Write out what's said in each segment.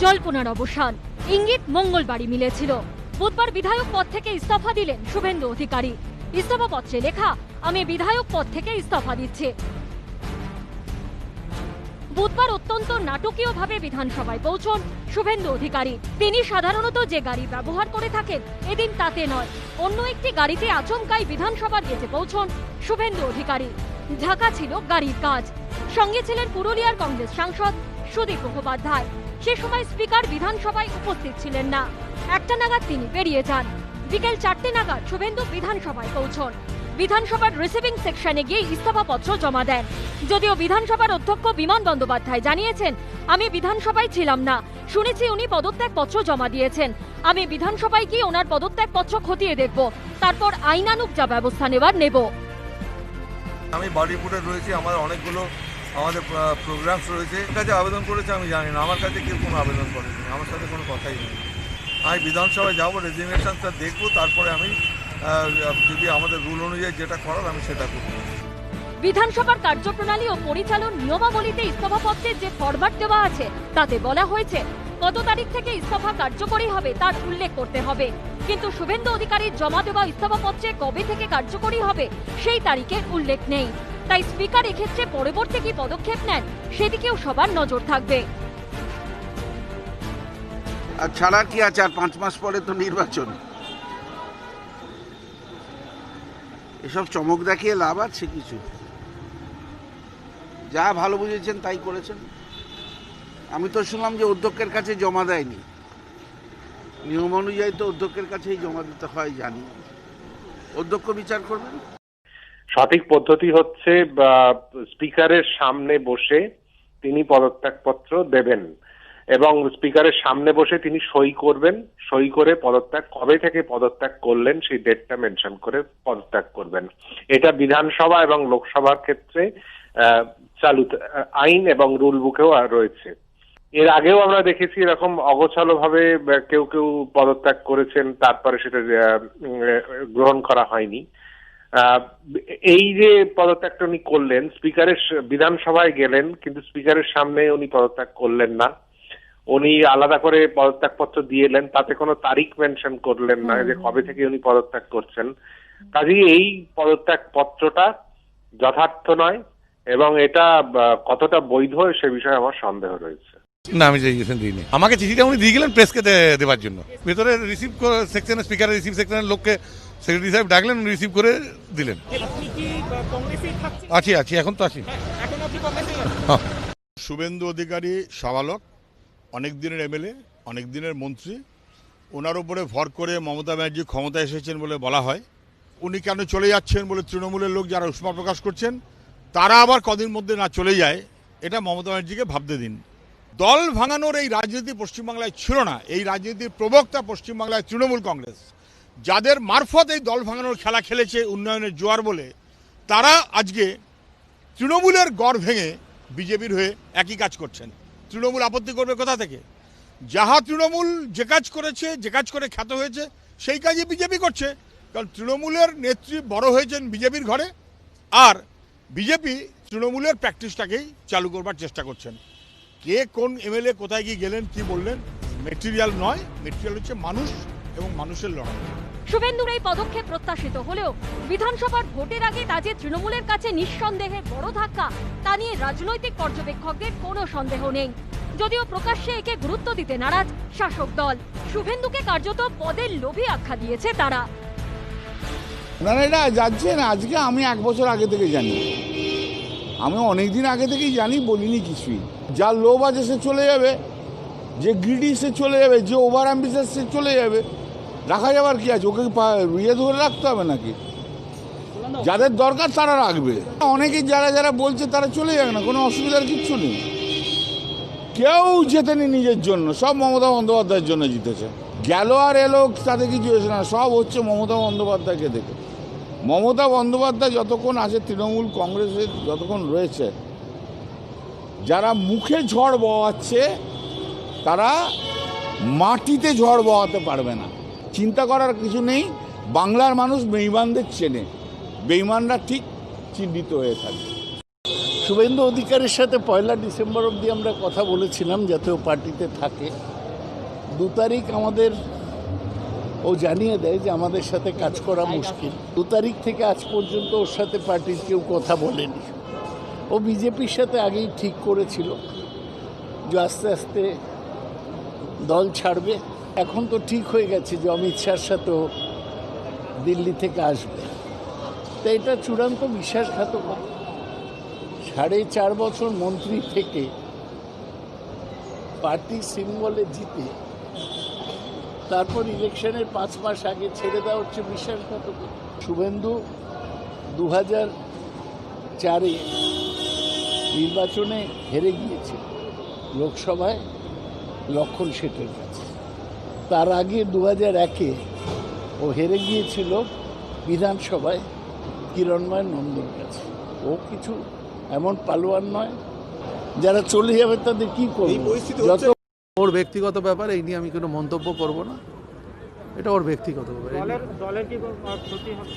জল্পনার অবসান, ইঙ্গিত মঙ্গলবারই মিলেছিল। বুধবার বিধায়ক পদ থেকে ইস্তফা দিলেন শুভেন্দু অধিকারী। ইস্তফা পত্রে লেখা, আমি বিধায়ক পদ থেকে ইস্তফা দিচ্ছি। বুধবার অত্যন্ত নাটকীয়ভাবে বিধানসভায় পৌঁছন শুভেন্দু অধিকারী। তিনি সাধারণত যে গাড়ি ব্যবহার করে থাকেন, এদিন তাতে নয়, অন্য একটি গাড়িতে আচমকাই বিধানসভার গেটে পৌঁছন শুভেন্দু অধিকারী। ঢাকা ছিল গাড়ির কাজ। সঙ্গে ছিলেন পুরুলিয়ার কংগ্রেস সাংসদ সুদীপ মুখোপাধ্যায়। সে সময় স্পিকার বিধানসভায় উপস্থিত ছিলেন না। 1টা নাগাদ তিনি বেরিয়ে যান। বিকেল 4টে নাগাদ শুভেন্দু বিধানসভায় পৌঁছন। বিধানসভার রিসিভিং সেকশনে গিয়ে ইস্তফাপত্র জমা দেন। যদিও বিধানসভার অধ্যক্ষ বিমান বন্দ্যোপাধ্যায় জানিয়েছেন, আমি বিধানসভায় ছিলাম না, শুনেছি উনি পদত্যাগপত্র জমা দিয়েছেন। আমি বিধানসভায় গিয়ে ওনার পদত্যাগপত্র খতিয়ে দেখব, তারপর আইনানুগ যা ব্যবস্থা নেবার নেব। আমি বারুইপুরে রয়েছি, আমার অনেকগুলো আমাদের প্রোগ্রামস রয়েছে। কাছে আবেদন করেছে আমি জানি না, আমার কাছে কেউ কোনো আবেদন করেনি, আমার সাথে কোনো কথাই নেই। আমি বিধানসভায় যাবো, রেজিগনেশনটা দেখবো, তারপরে আমি যদি আমাদের রুল অনুযায়ী যেটা করার আমি সেটা করব। বিধানসভার কার্যপ্রণালী ও পরিচালন নিয়মাবলীতে ইস্তফাপত্রের যে ফরম্যাট দেওয়া আছে, তাতে বলা হয়েছে কত তারিখ থেকে ইস্তফা কার্যকরী হবে তার উল্লেখ করতে হবে। কিন্তু শুভেন্দু অধিকারীর জমা দেওয়া ইস্তফাপত্রে কবে থেকে কার্যকরী হবে সেই তারিখের উল্লেখ নেই। তাই স্পিকার এক্ষেত্রে পরবর্তী কি পদক্ষেপ নেন সেদিকেও সবার নজর থাকবে। আর ছাড়া কি আছে, আর 5 মাস পরে তো নির্বাচন। এসব চমক দেখিয়ে লাভ আছে কিছু? যা ভালো বুঝেছেন তাই করেছেন। আমি তো শুনলাম যে অধ্যক্ষের কাছে জমা দেয়নি। নিয়ম অনুযায়ী তো অধ্যক্ষের কাছেই জমা দিতে হয়, জানি। অধ্যক্ষ বিচার করবেন। সঠিক পদ্ধতি হচ্ছে স্পিকারের সামনে বসে তিনি পদত্যাগপত্র দেবেন এবং স্পিকারের সামনে বসে তিনি সই করবেন। সই করে পদত্যাগ কবে থেকে পদত্যাগ করলেন সেই ডেটটা মেনশন করে পদত্যাগ করবেন। এটা বিধানসভা এবং লোকসভার ক্ষেত্রে চালু আইন এবং রুল বুকেও রয়েছে। এর আগেও আমরা দেখেছি এরকম অগোছালো ভাবে কেউ কেউ পদত্যাগ করেছেন, তারপরে সেটা গ্রহণ করা হয়নি। এই যে পদত্যাগটা উনি করলেন, স্পিকারের বিধানসভায় গেলেন কিন্তু স্পিকারের সামনে উনি পদত্যাগ করলেন না, উনি আলাদা করে পদত্যাগপত্র দিয়ে এলেন, তাতে কোনো তারিখ মেনশন করলেন না যে কবে থেকে উনি পদত্যাগ করছেন। কাজেই এই পদত্যাগপত্রটা যথার্থ নয় এবং এটা কতটা বৈধ সে বিষয়ে আমার সন্দেহ রয়েছে। না, আমি দিইনি। আমাকে চিঠিটা উনি দিয়ে গেলেন প্রেসকে দেওয়ার জন্য। ভেতরে রিসিভ সেকশনে, স্পিকারের রিসিভ সেকশনের লোককে সেক্রেটারি সাহেব ডাকলেন, রিসিভ করে দিলেন। আছি, এখন তো আছি। শুভেন্দু অধিকারী সাবালক, অনেক দিনের এমএলএ, অনেক দিনের মন্ত্রী। ওনার উপরে ভর করে মমতা ব্যানার্জি ক্ষমতা এসেছেন বলে বলা হয়। উনি কেন চলে যাচ্ছেন বলে তৃণমূলের লোক যারা উষ্মা প্রকাশ করছেন, তারা আবার কদিন মধ্যে না চলে যায়, এটা মমতা ব্যানার্জিকে ভাবতে দিন। দল ভাঙানোর এই রাজনীতি পশ্চিমবাংলায় ছিল না। এই রাজনীতির প্রবক্তা পশ্চিমবাংলায় তৃণমূল কংগ্রেস, যাদের মারফত এই দল ভাঙানোর খেলা খেলেছে উন্নয়নের জোয়ার বলে, তারা আজকে তৃণমূলের গড় ভেঙে বিজেপির হয়ে একই কাজ করছেন। তৃণমূল আপত্তি করবে কোথা থেকে? যাহা তৃণমূল যে কাজ করেছে, যে কাজ করে খ্যাত হয়েছে, সেই কাজই বিজেপি করছে। কারণ তৃণমূলের নেত্রী বড় হয়েছেন বিজেপির ঘরে, আর বিজেপি তৃণমূলের প্র্যাকটিসটাকেই চালু করবার চেষ্টা করছেন। কে কোন এমএলএ কোথায় গিয়ে গেলেন, কি বললেন, মেটেরিয়াল নয়। মেটেরিয়াল হচ্ছে মানুষ এবং মানুষের লড়াই। শুভেন্দুর এই পদক্ষেপ প্রত্যাশিত হলেও বিধানসভার ভোটের আগে তা যে তৃণমূলের কাছে নিঃসন্দেহে বড় ধাক্কা, তা নিয়ে রাজনৈতিক পর্যবেক্ষকদের কোনো সন্দেহ নেই। যদিও প্রকাশ্যে একে গুরুত্ব দিতে নারাজ শাসক দল। শুভেন্দুকে কার্যত পদের লোভী আখ্যা দিয়েছে তারা। না, এটা যাচ্ছে না। আজকে আমি 1 বছর আগে থেকে জানি, আমি অনেকদিন আগে থেকেই জানি, বলিনি কিছুই। যার লোভ আছে সে চলে যাবে, যে গ্রিডি সে চলে যাবে, যে ওভার অ্যাম্বিশাস সে চলে যাবে। রাখা যাবার কি আছে? ওকে ইয়ে ধরে রাখতে হবে নাকি? যাদের দরকার তারা রাখবে। অনেকেই যারা বলছে তারা চলে যাবে না, কোনো অসুবিধার কিচ্ছু নেই। কেউ জেতেনি নিজের জন্য, সব মমতা বন্দ্যোপাধ্যায়ের জন্য জিতেছে। গেল আর এলো তাতে কিছু হয়েছে না, সব হচ্ছে মমতা বন্দ্যোপাধ্যায়কে দেখে। মমতা বন্দ্যোপাধ্যায় যতক্ষণ আছে, তৃণমূল কংগ্রেসের যতক্ষণ রয়েছে, যারা মুখে ঝড় বওয়াচ্ছে তারা মাটিতে ঝড় বওয়াতে পারবে না। চিন্তা করার কিছু নেই। বাংলার মানুষ বেঈমানদের চেনে। বেঈমানরা ঠিক চিহ্নিত হয়ে থাকবে। শুভেন্দু অধিকারীর সাথে 1 ডিসেম্বর অবধি আমরা কথা বলেছিলাম যাতে ও পার্টিতে থাকে। 2 তারিখ আমাদের ও জানিয়ে দেয় যে আমাদের সাথে কাজ করা মুশকিল। 2 তারিখ থেকে আজ পর্যন্ত ওর সাথে পার্টির কেউ কথা বলেনি। ও বিজেপির সাথে আগেই ঠিক করেছিল যে আস্তে আস্তে দল ছাড়বে। এখন তো ঠিক হয়ে গেছে যে অমিত শাহর সাথেও দিল্লি থেকে আসবে। তো এটা চূড়ান্ত বিশ্বাসঘাতকতা। 4.5 বছর মন্ত্রী থেকে পার্টি সিম্বলে জিতে তারপর ইলেকশনের 5 মাস আগে ছেড়ে দেওয়া হচ্ছে বিশ্বাসঘাতকতা। শুভেন্দু 2004-এ নির্বাচনে হেরে গিয়েছে লোকসভায় লক্ষণ শেঠের কাছে। তার আগে 2001-এ ও হেরে গিয়েছিল বিধানসভায় কিরণময় নন্দীর কাছে। ও কিছু এমন পালোয়ান নয় যারা চলে যাবে তাদের কি করবে। যত ওর ব্যক্তিগত ব্যাপার, এই নিয়ে আমি কোনো মন্তব্য করব না। এটা ওর ব্যক্তিগত ব্যাপার। দলের কি ক্ষতি হবে?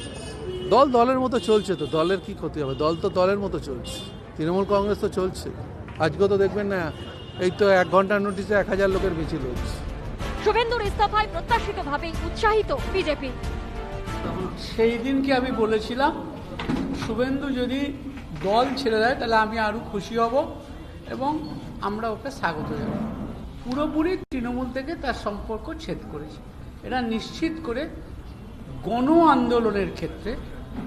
দল দলের মতো চলছে, তো দলের কি ক্ষতি হবে? দল তো দলের মতো চলছে। তৃণমূল কংগ্রেস তো চলছে। আজকেও তো দেখবেন না, এই তো 1 ঘন্টার নোটিশে 1000 লোকের মিছিল হচ্ছে। শুভেন্দুর ইস্তফায় প্রত্যাশিতভাবেই উৎসাহিত বিজেপি। সেই দিনকে আমি বলেছিলাম শুভেন্দু যদি দল ছেড়ে দেয় তাহলে আমি আরও খুশি হব এবং আমরা ওকে স্বাগত জানাই। পুরোপুরি তৃণমূল থেকে তার সম্পর্ক ছেদ করেছে। এটা নিশ্চিত করে গণ আন্দোলনের ক্ষেত্রে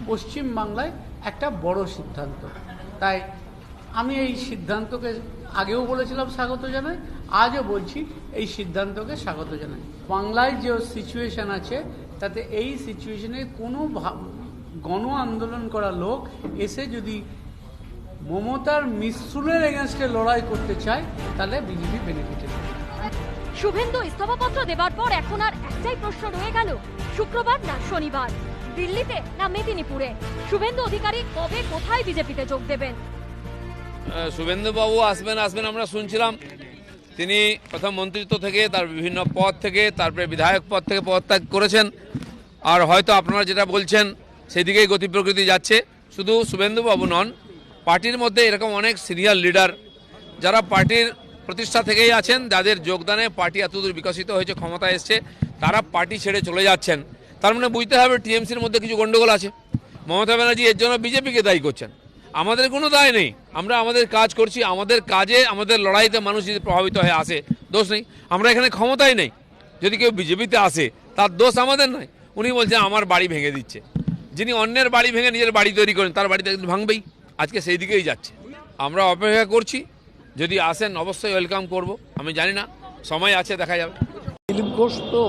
পশ্চিমবাংলায় একটা বড় সিদ্ধান্ত। তাই আমি এই সিদ্ধান্তকে আগেও বলেছিলাম স্বাগত জানাই, আজও বলছি এই সিদ্ধান্তকে স্বাগত জানাই। বাংলায় যে সিচুয়েশন আছে তাতে এই সিচুয়েশনে কোনো গণ আন্দোলন করা লোক এসে যদি মমতার মিসরুলের এগেনস্টে লড়াই করতে চায় তাহলে বিজেপি বেনিফিটেড। শুভেন্দু ইস্তফাপত্র দেবার পর এখন আর একটাই প্রশ্ন রয়ে গেল, শুক্রবার না শনিবার, দিল্লিতে না মেদিনীপুরে শুভেন্দু অধিকারী কবে কোথায় বিজেপিতে যোগ দেবেন? শুভেন্দু বাবু আসবেন আমরা শুনছিলাম। তিনি প্রথম মন্ত্রিত্ব থেকে তার বিভিন্ন পদ থেকে তারপরে বিধায়ক পদ থেকে পদত্যাগ করেছেন। আর হয়তো আপনারা যেটা বলছেন সেই দিকেই গতি প্রকৃতি যাচ্ছে। শুধু শুভেন্দু বাবু নন, পার্টির মধ্যে এরকম অনেক সিনিয়র লিডার যারা পার্টির প্রতিষ্ঠা থেকেই আছেন, যাদের যোগদানে পার্টি এতদূর বিকশিত হয়েছে, ক্ষমতা এসছে, তারা পার্টি ছেড়ে চলে যাচ্ছেন। তার মানে বুঝতে হবে টিএমসির মধ্যে কিছু গন্ডগোল আছে। মমতা ব্যানার্জি এর জন্য বিজেপিকে দায়ী করছেন। আমাদের কোনো দায় নেই, আমরা আমাদের কাজ করছি। আমাদের কাজে, আমাদের লড়াইতে মানুষ যদি প্রভাবিত হয়ে আসে, দোষ নেই। আমরা এখানে ক্ষমতাই নেই। যদি কেউ বিজেপিতে আসে তার দোষ আমাদের নয়। উনি বলছেন আমার বাড়ি ভেঙে দিচ্ছে। যিনি অন্যের বাড়ি ভেঙে নিজের বাড়ি তৈরি করেন তার বাড়িতে কিন্তু ভাঙবেই। আজকে সেই দিকেই যাচ্ছে। আমরা অপেক্ষা করছি, যদি আসেন অবশ্যই ওয়েলকাম করব। আমি জানি না, সময় আছে, দেখা যাবে। দিলীপ ঘোষ তো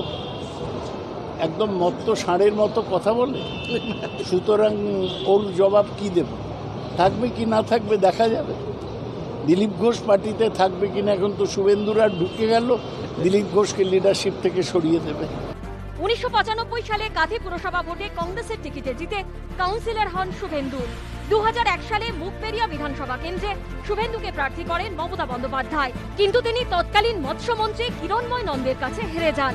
একদম মত্ত ষাঁড়ের মতো কথা বলে, সুতরাং ওর জবাব কি দেব? থাকবে কি না থাকবে দেখা যাবে। দিলীপ ঘোষ পার্টিতে থাকবে কিনা, এখন তো শুভেন্দুরা ঢুকে গেল, দিলীপ ঘোষকে লিডারশিপ থেকে সরিয়ে দেবে। 1995 সালে কাঁথি পুরসভা ভোটে কংগ্রেসের টিকিটে জিতে কাউন্সিলর হন শুভেন্দু। 2001 সালে মুখপেরিয়া বিধানসভা কেন্দ্রে শুভেন্দুকে প্রার্থী করেন মমতা বন্দ্যোপাধ্যায়, কিন্তু তিনি তৎকালীন মৎস্যমন্ত্রী কিরণময় নন্দের কাছে হেরে যান।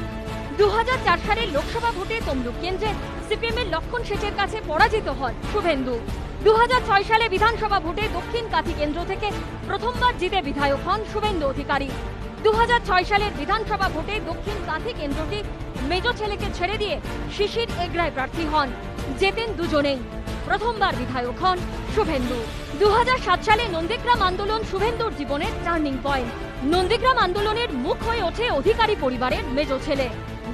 2004 সালে লোকসভা ভোটে তমলুক কেন্দ্রে সিপিএমের লক্ষণ শেঠের কাছে পরাজিত হন শুভেন্দু। 2006 সালে বিধানসভা ভোটে দক্ষিণ কাঁথি কেন্দ্র থেকে প্রথমবার জিতে বিধায়ক হন শুভেন্দু অধিকারী। 2006 সালের বিধানসভা ভোটে দক্ষিণ কাঁথি কেন্দ্রটি মেজ ছেলেকে ছেড়ে দিয়ে শিশির এগরায় প্রার্থী হন, জেতেন দুজনেই। প্রথমবার বিধায়ক হন শুভেন্দু। 2007 সালে নন্দীগ্রাম আন্দোলন শুভেন্দুর জীবনের টার্নিং পয়েন্ট। নন্দীগ্রাম আন্দোলনের মুখ হয়ে ওঠে অধিকারী পরিবারের মেজ ছেলে।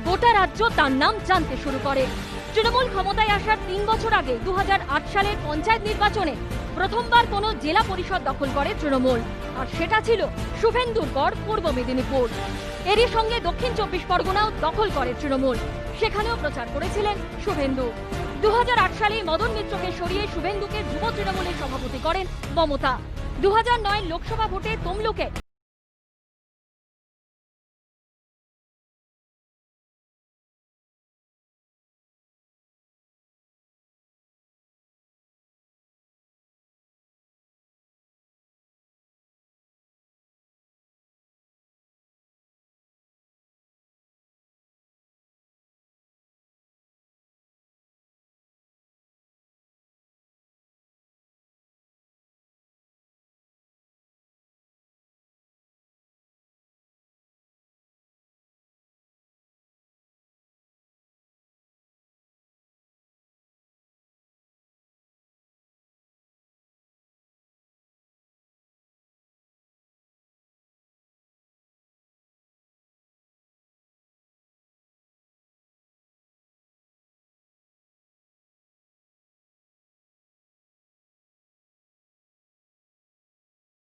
গোটা রাজ্য তার নাম জানতে শুরু করে। তৃণমূল ক্ষমতায় আসার 3 বছর আগে 2008 সালের পঞ্চায়েত নির্বাচনে প্রথমবার কোনো জেলা পরিষদ দখল করে তৃণমূল, আর সেটা ছিল শুভেন্দুর গড় পূর্ব মেদিনীপুর। এরই সঙ্গে দক্ষিণ 24 পরগনাও দখল করে তৃণমূল, সেখানেও প্রচার করেছিলেন শুভেন্দু। 2008 সালে মদন মিত্রকে সরিয়ে শুভেন্দুকে যুব তৃণমূলের সভাপতি করেন মমতা। 2009 লোকসভা ভোটে তমলুকে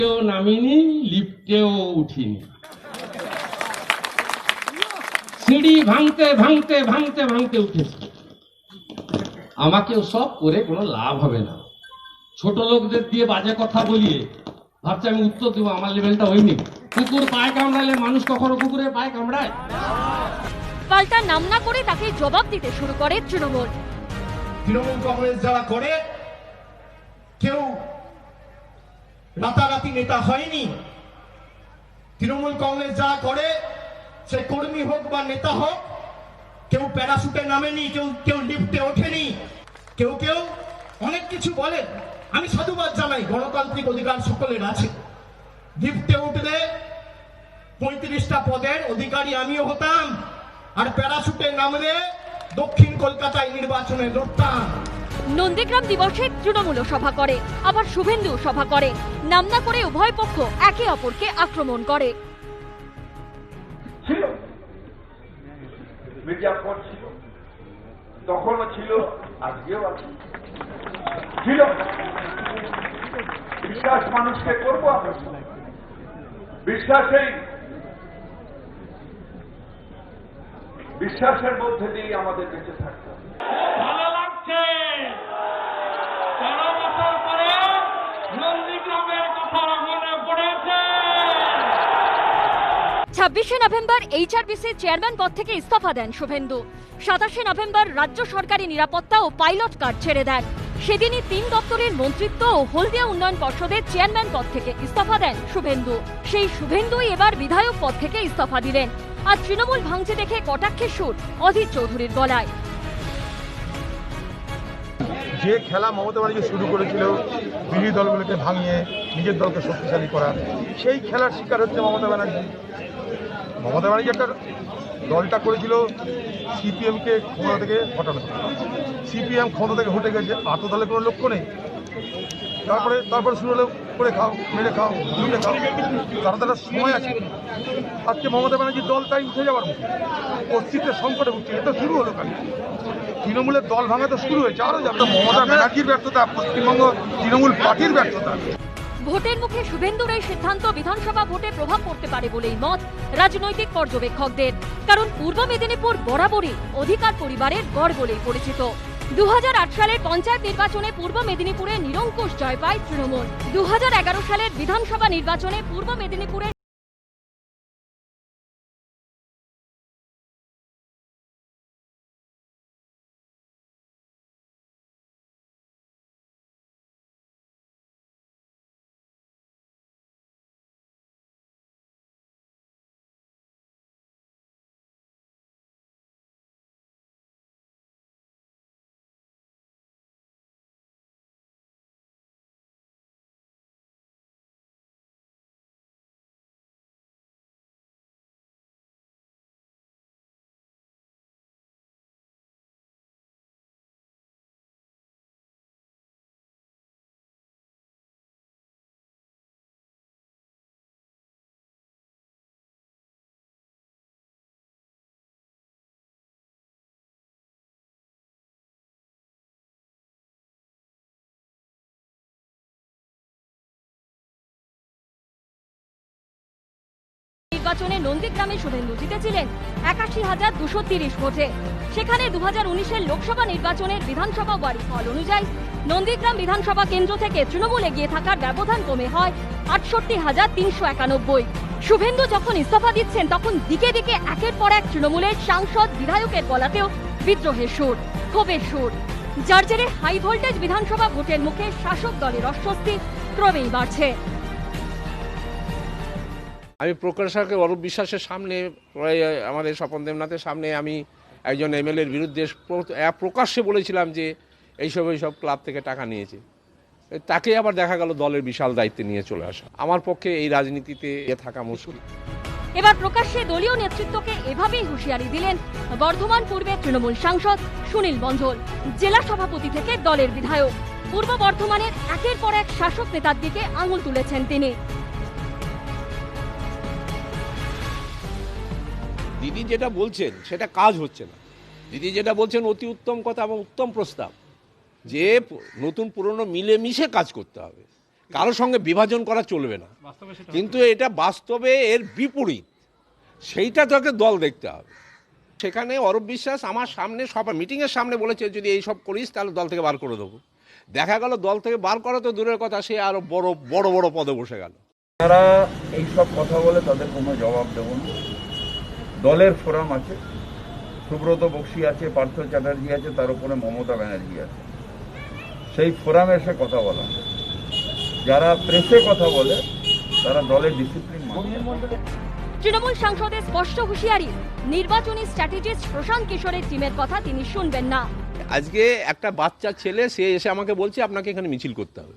কেউ নামিনি, লিফটেও উঠিনি, সিঁড়ি ভাঙতে ভাঙতে ভাঙতে ভাঙতে উঠেছে। আমাকেও সব করে কোনো লাভ হবে না। ছোট লোকদের দিয়ে বাজে কথা বলিয়ে ভাবছে আমি উত্তর দেবো, আমার লেভেলটা হয়নি। কুকুর পায়ে কামড়ালে মানুষ কখনো কুকুরের পায়ে কামড়ায়? পাল্টা নাম না করে তাকে জবাব দিতে শুরু করে তৃণমূল। তৃণমূল কংগ্রেস যারা করে, কেউ রাতারাতি নেতা হয়নি। তৃণমূল কংগ্রেস যারা করে, সে কর্মী হোক বা নেতা হোক, কেউ প্যারাশুটে নামেনি, কেউ লিফটে ওঠেনি, কেউ অনেক কিছু বলে। আমি সাধুবাদ জানাই, গণতান্ত্রিক অধিকার সকলের আছে। লিফটে উঠলে 35টা পদের অধিকারী আমিও হতাম, আর প্যারাশুটে নামলে দক্ষিণ কলকাতায় নির্বাচনে লড়তাম। নন্দীগ্রাম দিবসে তৃণমূল সভা করে, আবার শুভেন্দু সভা করে। নাম না করে উভয় পক্ষ একে অপরকে আক্রমণ করে। ছিল মির্জাপুর, ছিল তখনও ছিল, আজকেও আছে। ছিল বিশ্বাস মানুষকে করবো আমরা, বিশ্বাসের মধ্যে দিয়ে আমাদের বেঁচে থাকতে হবে। ভালো লাগছে 13 বছর পরে নন্দীগ্রামের কথা মনে পড়েছে। 26শে নভেম্বর HRBC চেয়ারম্যান পদ থেকে ইস্তফা দেন শুভেন্দু। 27শে নভেম্বর রাজ্য সরকারি নিরাপত্তা ও পাইলট কার্ড ছেড়ে দেন। সেদিনই 3 দপ্তরের মন্ত্রিত্ব ও হলদিয়া উন্নয়ন পর্ষদের চেয়ারম্যান পদ থেকে ইস্তফা দেন শুভেন্দু। সেই শুভেন্দুই এবার বিধায়ক পদ থেকে ইস্তফা দিলেন। আর তৃণমূল ভাঙছে দেখে কটাক্ষের সুর অধীর চৌধুরীর গলায়। যে খেলা মমতা ব্যানার্জি শুরু করেছিল বিরোধী দলগুলোকে ভাঙিয়ে নিজের দলকে শক্তিশালী করা, সেই খেলার শিকার হচ্ছে মমতা ব্যানার্জি। মমতা ব্যানার্জি একটা দলটা করেছিল সিপিএমকে ক্ষমতা থেকে হটানো। সিপিএম ক্ষমতা থেকে হটে গেছে, আর তো দলের কোনো লক্ষ্য নেই। তারপরে শুরু হলো করে খাও, মেরে খাও, লুটে খাও, তারা সময় আছে। আজকে মমতা ব্যানার্জির দল তাই উঠে যাওয়ার মুখে, অস্তিত্বের সংকটে উঠছে। এটা শুরু হলো কাল, তৃণমূলের দল ভাঙা তো শুরু হয়েছে, আরও যাবে। মমতা ব্যানার্জির ব্যর্থতা, পশ্চিমবঙ্গ তৃণমূল পার্টির ব্যর্থতা। ভোটের মুখে শুভেন্দুর এই সিদ্ধান্ত বিধানসভা ভোটে প্রভাব পড়তে পারে বলেই মত রাজনৈতিক পর্যবেক্ষকদের। কারণ পূর্ব মেদিনীপুর বরাবরই অধিকার পরিবারের গড় বলেই পরিচিত। 2008 সালের পঞ্চায়েত নির্বাচনে পূর্ব মেদিনীপুরে নিরঙ্কুশ জয় পায় তৃণমূল। 2011 সালের বিধানসভা নির্বাচনে পূর্ব মেদিনীপুরে নির্বাচনে নন্দীগ্রামে শুভেন্দু জিতেছিলেন 81,230 ভোটে। সেখানে 2019-এর লোকসভা নির্বাচনের বিধানসভা ওয়ারি ফল অনুযায়ী নন্দীগ্রাম বিধানসভা কেন্দ্র থেকে তৃণমূল এগিয়ে থাকার ব্যবধান কমে হয় 68,391। শুভেন্দু যখন ইস্তফা দিচ্ছেন তখন দিকে দিকে একের পর এক তৃণমূলের সাংসদ বিধায়কের গলাতেও বিদ্রোহের সুর, ক্ষোভের সুর। যার জেরে হাই ভোল্টেজ বিধানসভা ভোটের মুখে শাসক দলের অস্বস্তি ক্রমেই বাড়ছে। আমি প্রকাশকে অরূপ বিশ্বাসের সামনে, আমাদের স্বপন দেবনাথের সামনে আমি একজন এমএলএর বিরুদ্ধে প্রকাশ্যে বলেছিলাম যে এইসব ক্লাব থেকে টাকা নিয়েছে। তাকে আবার দেখা গেল দলের বিশাল দায়িত্বে নিয়ে চলে আসা। আমার পক্ষে এই রাজনীতিতে থাকা মুশকিল। এবার প্রকাশ্যে দলীয় নেতৃত্বকে এভাবেই হুঁশিয়ারি দিলেন বর্ধমান পূর্বের তৃণমূল সাংসদ সুনীল মণ্ডল। জেলা সভাপতি থেকে দলের বিধায়ক। পূর্ব বর্ধমানের একের পর এক শাসক নেতার দিকে আঙুল তুলেছেন তিনি। দিদি যেটা বলছেন সেটা কাজ হচ্ছে না। দিদি যেটা বলছেন অতি উত্তম কথা এবং উত্তম প্রস্তাব, যে নতুন পুরনো মিলেমিশে কাজ করতে হবে, কারোর সঙ্গে বিভাজন করা চলবে না, কিন্তু এটা বাস্তবে এর বিপরীত, সেইটা তোকে দল দেখতে হবে। সেখানে অরূপ বিশ্বাস আমার সামনে সভা মিটিংয়ের সামনে বলেছে যদি এই সব করিস তাহলে দল থেকে বার করে দেবো। দেখা গেল দল থেকে বার করা তো দূরের কথা, সে আরও বড় বড় বড় পদে বসে গেল। তারা এইসব কথা বলে তাদের কোনো জবাব দেব না। দলের ফোরাম আছে, সুব্রত বক্সি আছে, পার্থ চ্যাটার্জি আছে, তার উপরে মমতা ব্যানার্জি আছে। সেই ফোরামে এসে কথা বলা। যারা প্রেসে কথা বলে তারা দলের ডিসিপ্লিন মানে। তৃণমূল সাংসদের স্পষ্ট হুঁশিয়ারি, নির্বাচনী স্ট্র্যাটেজিস্ট প্রশান্ত কিশোরের টিমের কথা তিনি শুনবেন না। আজকে একটা বাচ্চা ছেলে সে এসে আমাকে বলছে আপনাকে এখানে মিছিল করতে হবে।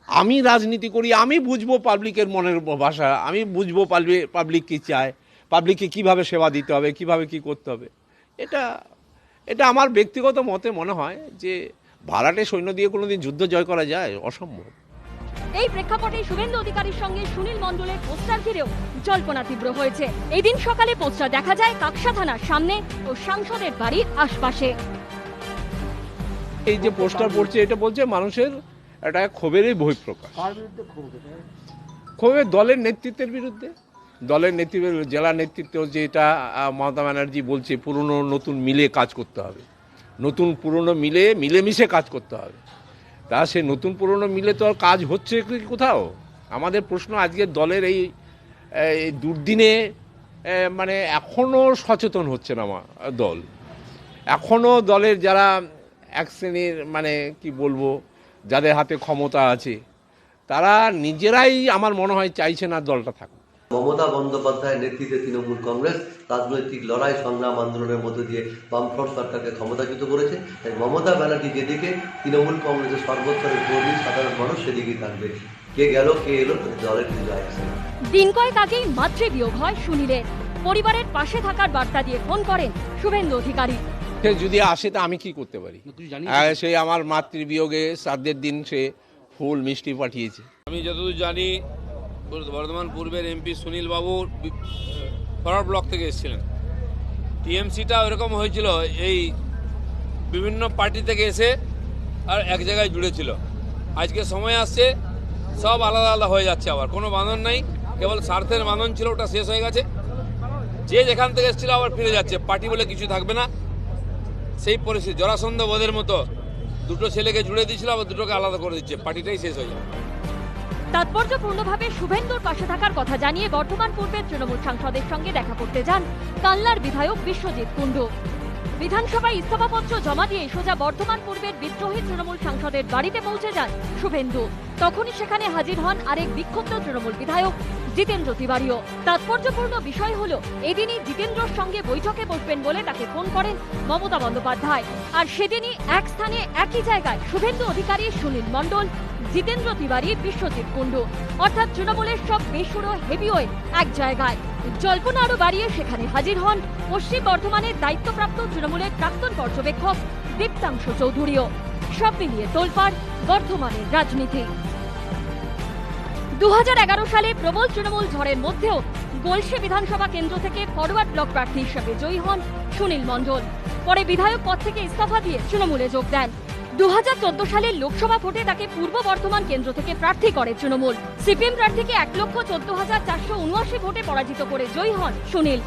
আমি রাজনীতি করি, আমি বুঝবো পাবলিকের মনের ভাষা, আমি বুঝবো পাবলিক কী চায়, পাবলিককে কীভাবে সেবা দিতে হবে, কিভাবে কি করতে হবে। এটা আমার ব্যক্তিগত মতে মনে হয় যে ভাড়াটে সৈন্য দিয়ে কোনোদিন যুদ্ধ জয় করা যায়, অসম্ভব। এই প্রেক্ষাপটে শুভেন্দু অধিকারীর সঙ্গে সুনীল মণ্ডলের পোস্টার ঘিরেও জল্পনা তীব্র হয়েছে। এদিন সকালে পোস্টার দেখা যায় কাকসা থানার সামনে ও সাংসদের বাড়ির আশপাশে। এই যে পোস্টার পড়ছে এটা বলছে মানুষের একটা ক্ষোভেরই বহিঃপ্রকাশ। ক্ষোভের দলের নেতৃত্বের বিরুদ্ধে, দলের নেতৃত্ব, জেলা নেতৃত্ব যেটা মমতা ব্যানার্জি বলছে পুরনো নতুন মিলে কাজ করতে হবে, নতুন পুরনো মিলেমিশে কাজ করতে হবে। তা সে নতুন পুরনো মিলে তো আর কাজ হচ্ছে কোথাও। আমাদের প্রশ্ন আজকে দলের এই দুর্দিনে মানে এখনও সচেতন হচ্ছে না দল। এখনও দলের যারা এক শ্রেণীর মানে কি বলবো যাদের হাতে ক্ষমতা আছে তারা নিজেরাই আমার মনে হয় চাইছে না দলটা থাকুক। মমতা বন্দ্যোপাধ্যায়ের নেতৃত্বে তৃণমূল কংগ্রেস রাজনৈতিক লড়াই সংগ্রাম আন্দোলনের মধ্য দিয়ে বামফ্রন্ট সরকারকে ক্ষমতাচ্যুত করেছে। তাই মমতা ব্যানার্জি যেদিকে, তৃণমূল কংগ্রেসের সর্বস্তরের কর্মী সাধারণ মানুষ সেদিকেই থাকবে। কে গেল কে এলো দলের কিছু আসছে। দিন কয়েক আগেই মাতৃবিয়োগ হয় সুনীলের। পরিবারের পাশে থাকার বার্তা দিয়ে ফোন করেন শুভেন্দু অধিকারী। সে যদি আসে তা আমি কি করতে পারি? সে আমার মাতৃবিয়োগে শ্রাদ্ধের দিন সে ফুল মিষ্টি পাঠিয়েছে। আমি যতদূর জানি বর্ধমান পূর্বের এমপি সুনীল বাবু ফরওয়ার্ড ব্লক থেকে এসেছিলেন। টিএমসিটা ওরকম হয়েছিল, এই বিভিন্ন পার্টি থেকে এসে আর এক জায়গায় জুড়েছিল। আজকে সময় আসছে সব আলাদা আলাদা হয়ে যাচ্ছে, আবার কোনো বাঁধন নাই, কেবল স্বার্থের বাঁধন ছিল, ওটা শেষ হয়ে গেছে। যে যেখান থেকে এসেছিল আবার ফিরে যাচ্ছে, পার্টি বলে কিছু থাকবে না। সেই পরিস্থিতি জরাসন্ধ বধের মতো, দুটো ছেলেকে জুড়ে দিয়েছিল আবার দুটোকে আলাদা করে দিচ্ছে, পার্টিটাই শেষ হয়ে যাবে। তাৎপর্যপূর্ণভাবে শুভেন্দুর পাশে থাকার কথা জানিয়ে বর্ধমান পূর্বের তৃণমূল সাংসদের সঙ্গে দেখা করতে যান কাল্লার বিধায়ক বিশ্বজিৎ কুণ্ডু। বিধানসভায় ইস্তফাপত্র জমা দিয়ে সোজা বর্ধমান পূর্বের বিদ্রোহী তৃণমূল সাংসদের বাড়িতে পৌঁছে যান শুভেন্দু। তখনই সেখানে হাজির হন আরেক বিক্ষুব্ধ তৃণমূল বিধায়ক জিতেন্দ্র তিওয়ারিও। তাৎপর্যপূর্ণ বিষয় হলো এদিনই জিতেন্দ্রর সঙ্গে বৈঠকে বসবেন বলে তাকে ফোন করেন মমতা বন্দ্যোপাধ্যায়। আর সেদিনই এক স্থানে একই জায়গায় শুভেন্দু অধিকারী, সুনীল মণ্ডল, জিতেন্দ্র তিওয়ারি, বিশ্বজিৎ কুণ্ডু, অর্থাৎ তৃণমূলের সব বেসুরো হেভিওয়েট এক জায়গায়। জল্পনা আরো বাড়িয়ে সেখানে হাজির হন পশ্চিম বর্ধমানের দায়িত্বপ্রাপ্ত তৃণমূলের প্রাক্তন পর্যবেক্ষক দীপ্তাংশু চৌধুরীও। সব মিলিয়ে তোলপাড় বর্ধমানের রাজনীতি। 2011 সালে প্রবল তৃণমূল ঝড়ের মধ্যেও গলসি বিধানসভা কেন্দ্র থেকে ফরওয়ার্ড ব্লক প্রার্থী হিসেবে জয়ী হন সুনীল মণ্ডল। পরে বিধায়ক পদ থেকে ইস্তফা দিয়ে তৃণমূলে যোগ দেন। 2014 সালের লোকসভা ভোটে তাকে পূর্ব বর্ধমান কেন্দ্র থেকে প্রার্থী করে তৃণমূল। সিপিএম প্রার্থীকে 1,14,479 ভোটে পরাজিত করে জয়ী হন সুনীল।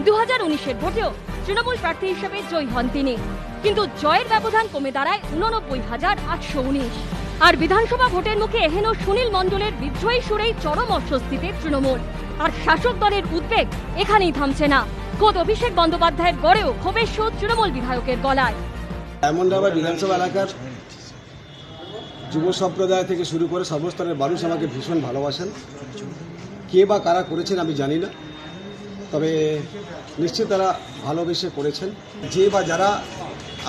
2019-এর ভোটেও তৃণমূল প্রার্থী হিসেবে জয়ী হন তিনি, কিন্তু জয়ের ব্যবধান কমে দাঁড়ায় 89,819। আর বিধানসভা ভোটের মুখে এহেন সুনীল মণ্ডলের বিদ্রোহী সুরেই চরম অস্বস্তিতে তৃণমূল। আর শাসক দলের উদ্বেগ এখানেই থামছে না। খোদ অভিষেক বন্দ্যোপাধ্যায়ের গড়েও ক্ষোভের সুর তৃণমূল বিধায়কের গলায়। ডায়মন্ডহারবার বিধানসভা এলাকার যুব সম্প্রদায় থেকে শুরু করে সর্বস্তরের মানুষ আমাকে ভীষণ ভালোবাসেন। কে বা কারা করেছেন আমি জানি না, তবে নিশ্চয়ই তারা ভালোবেসে করেছেন। যে বা যারা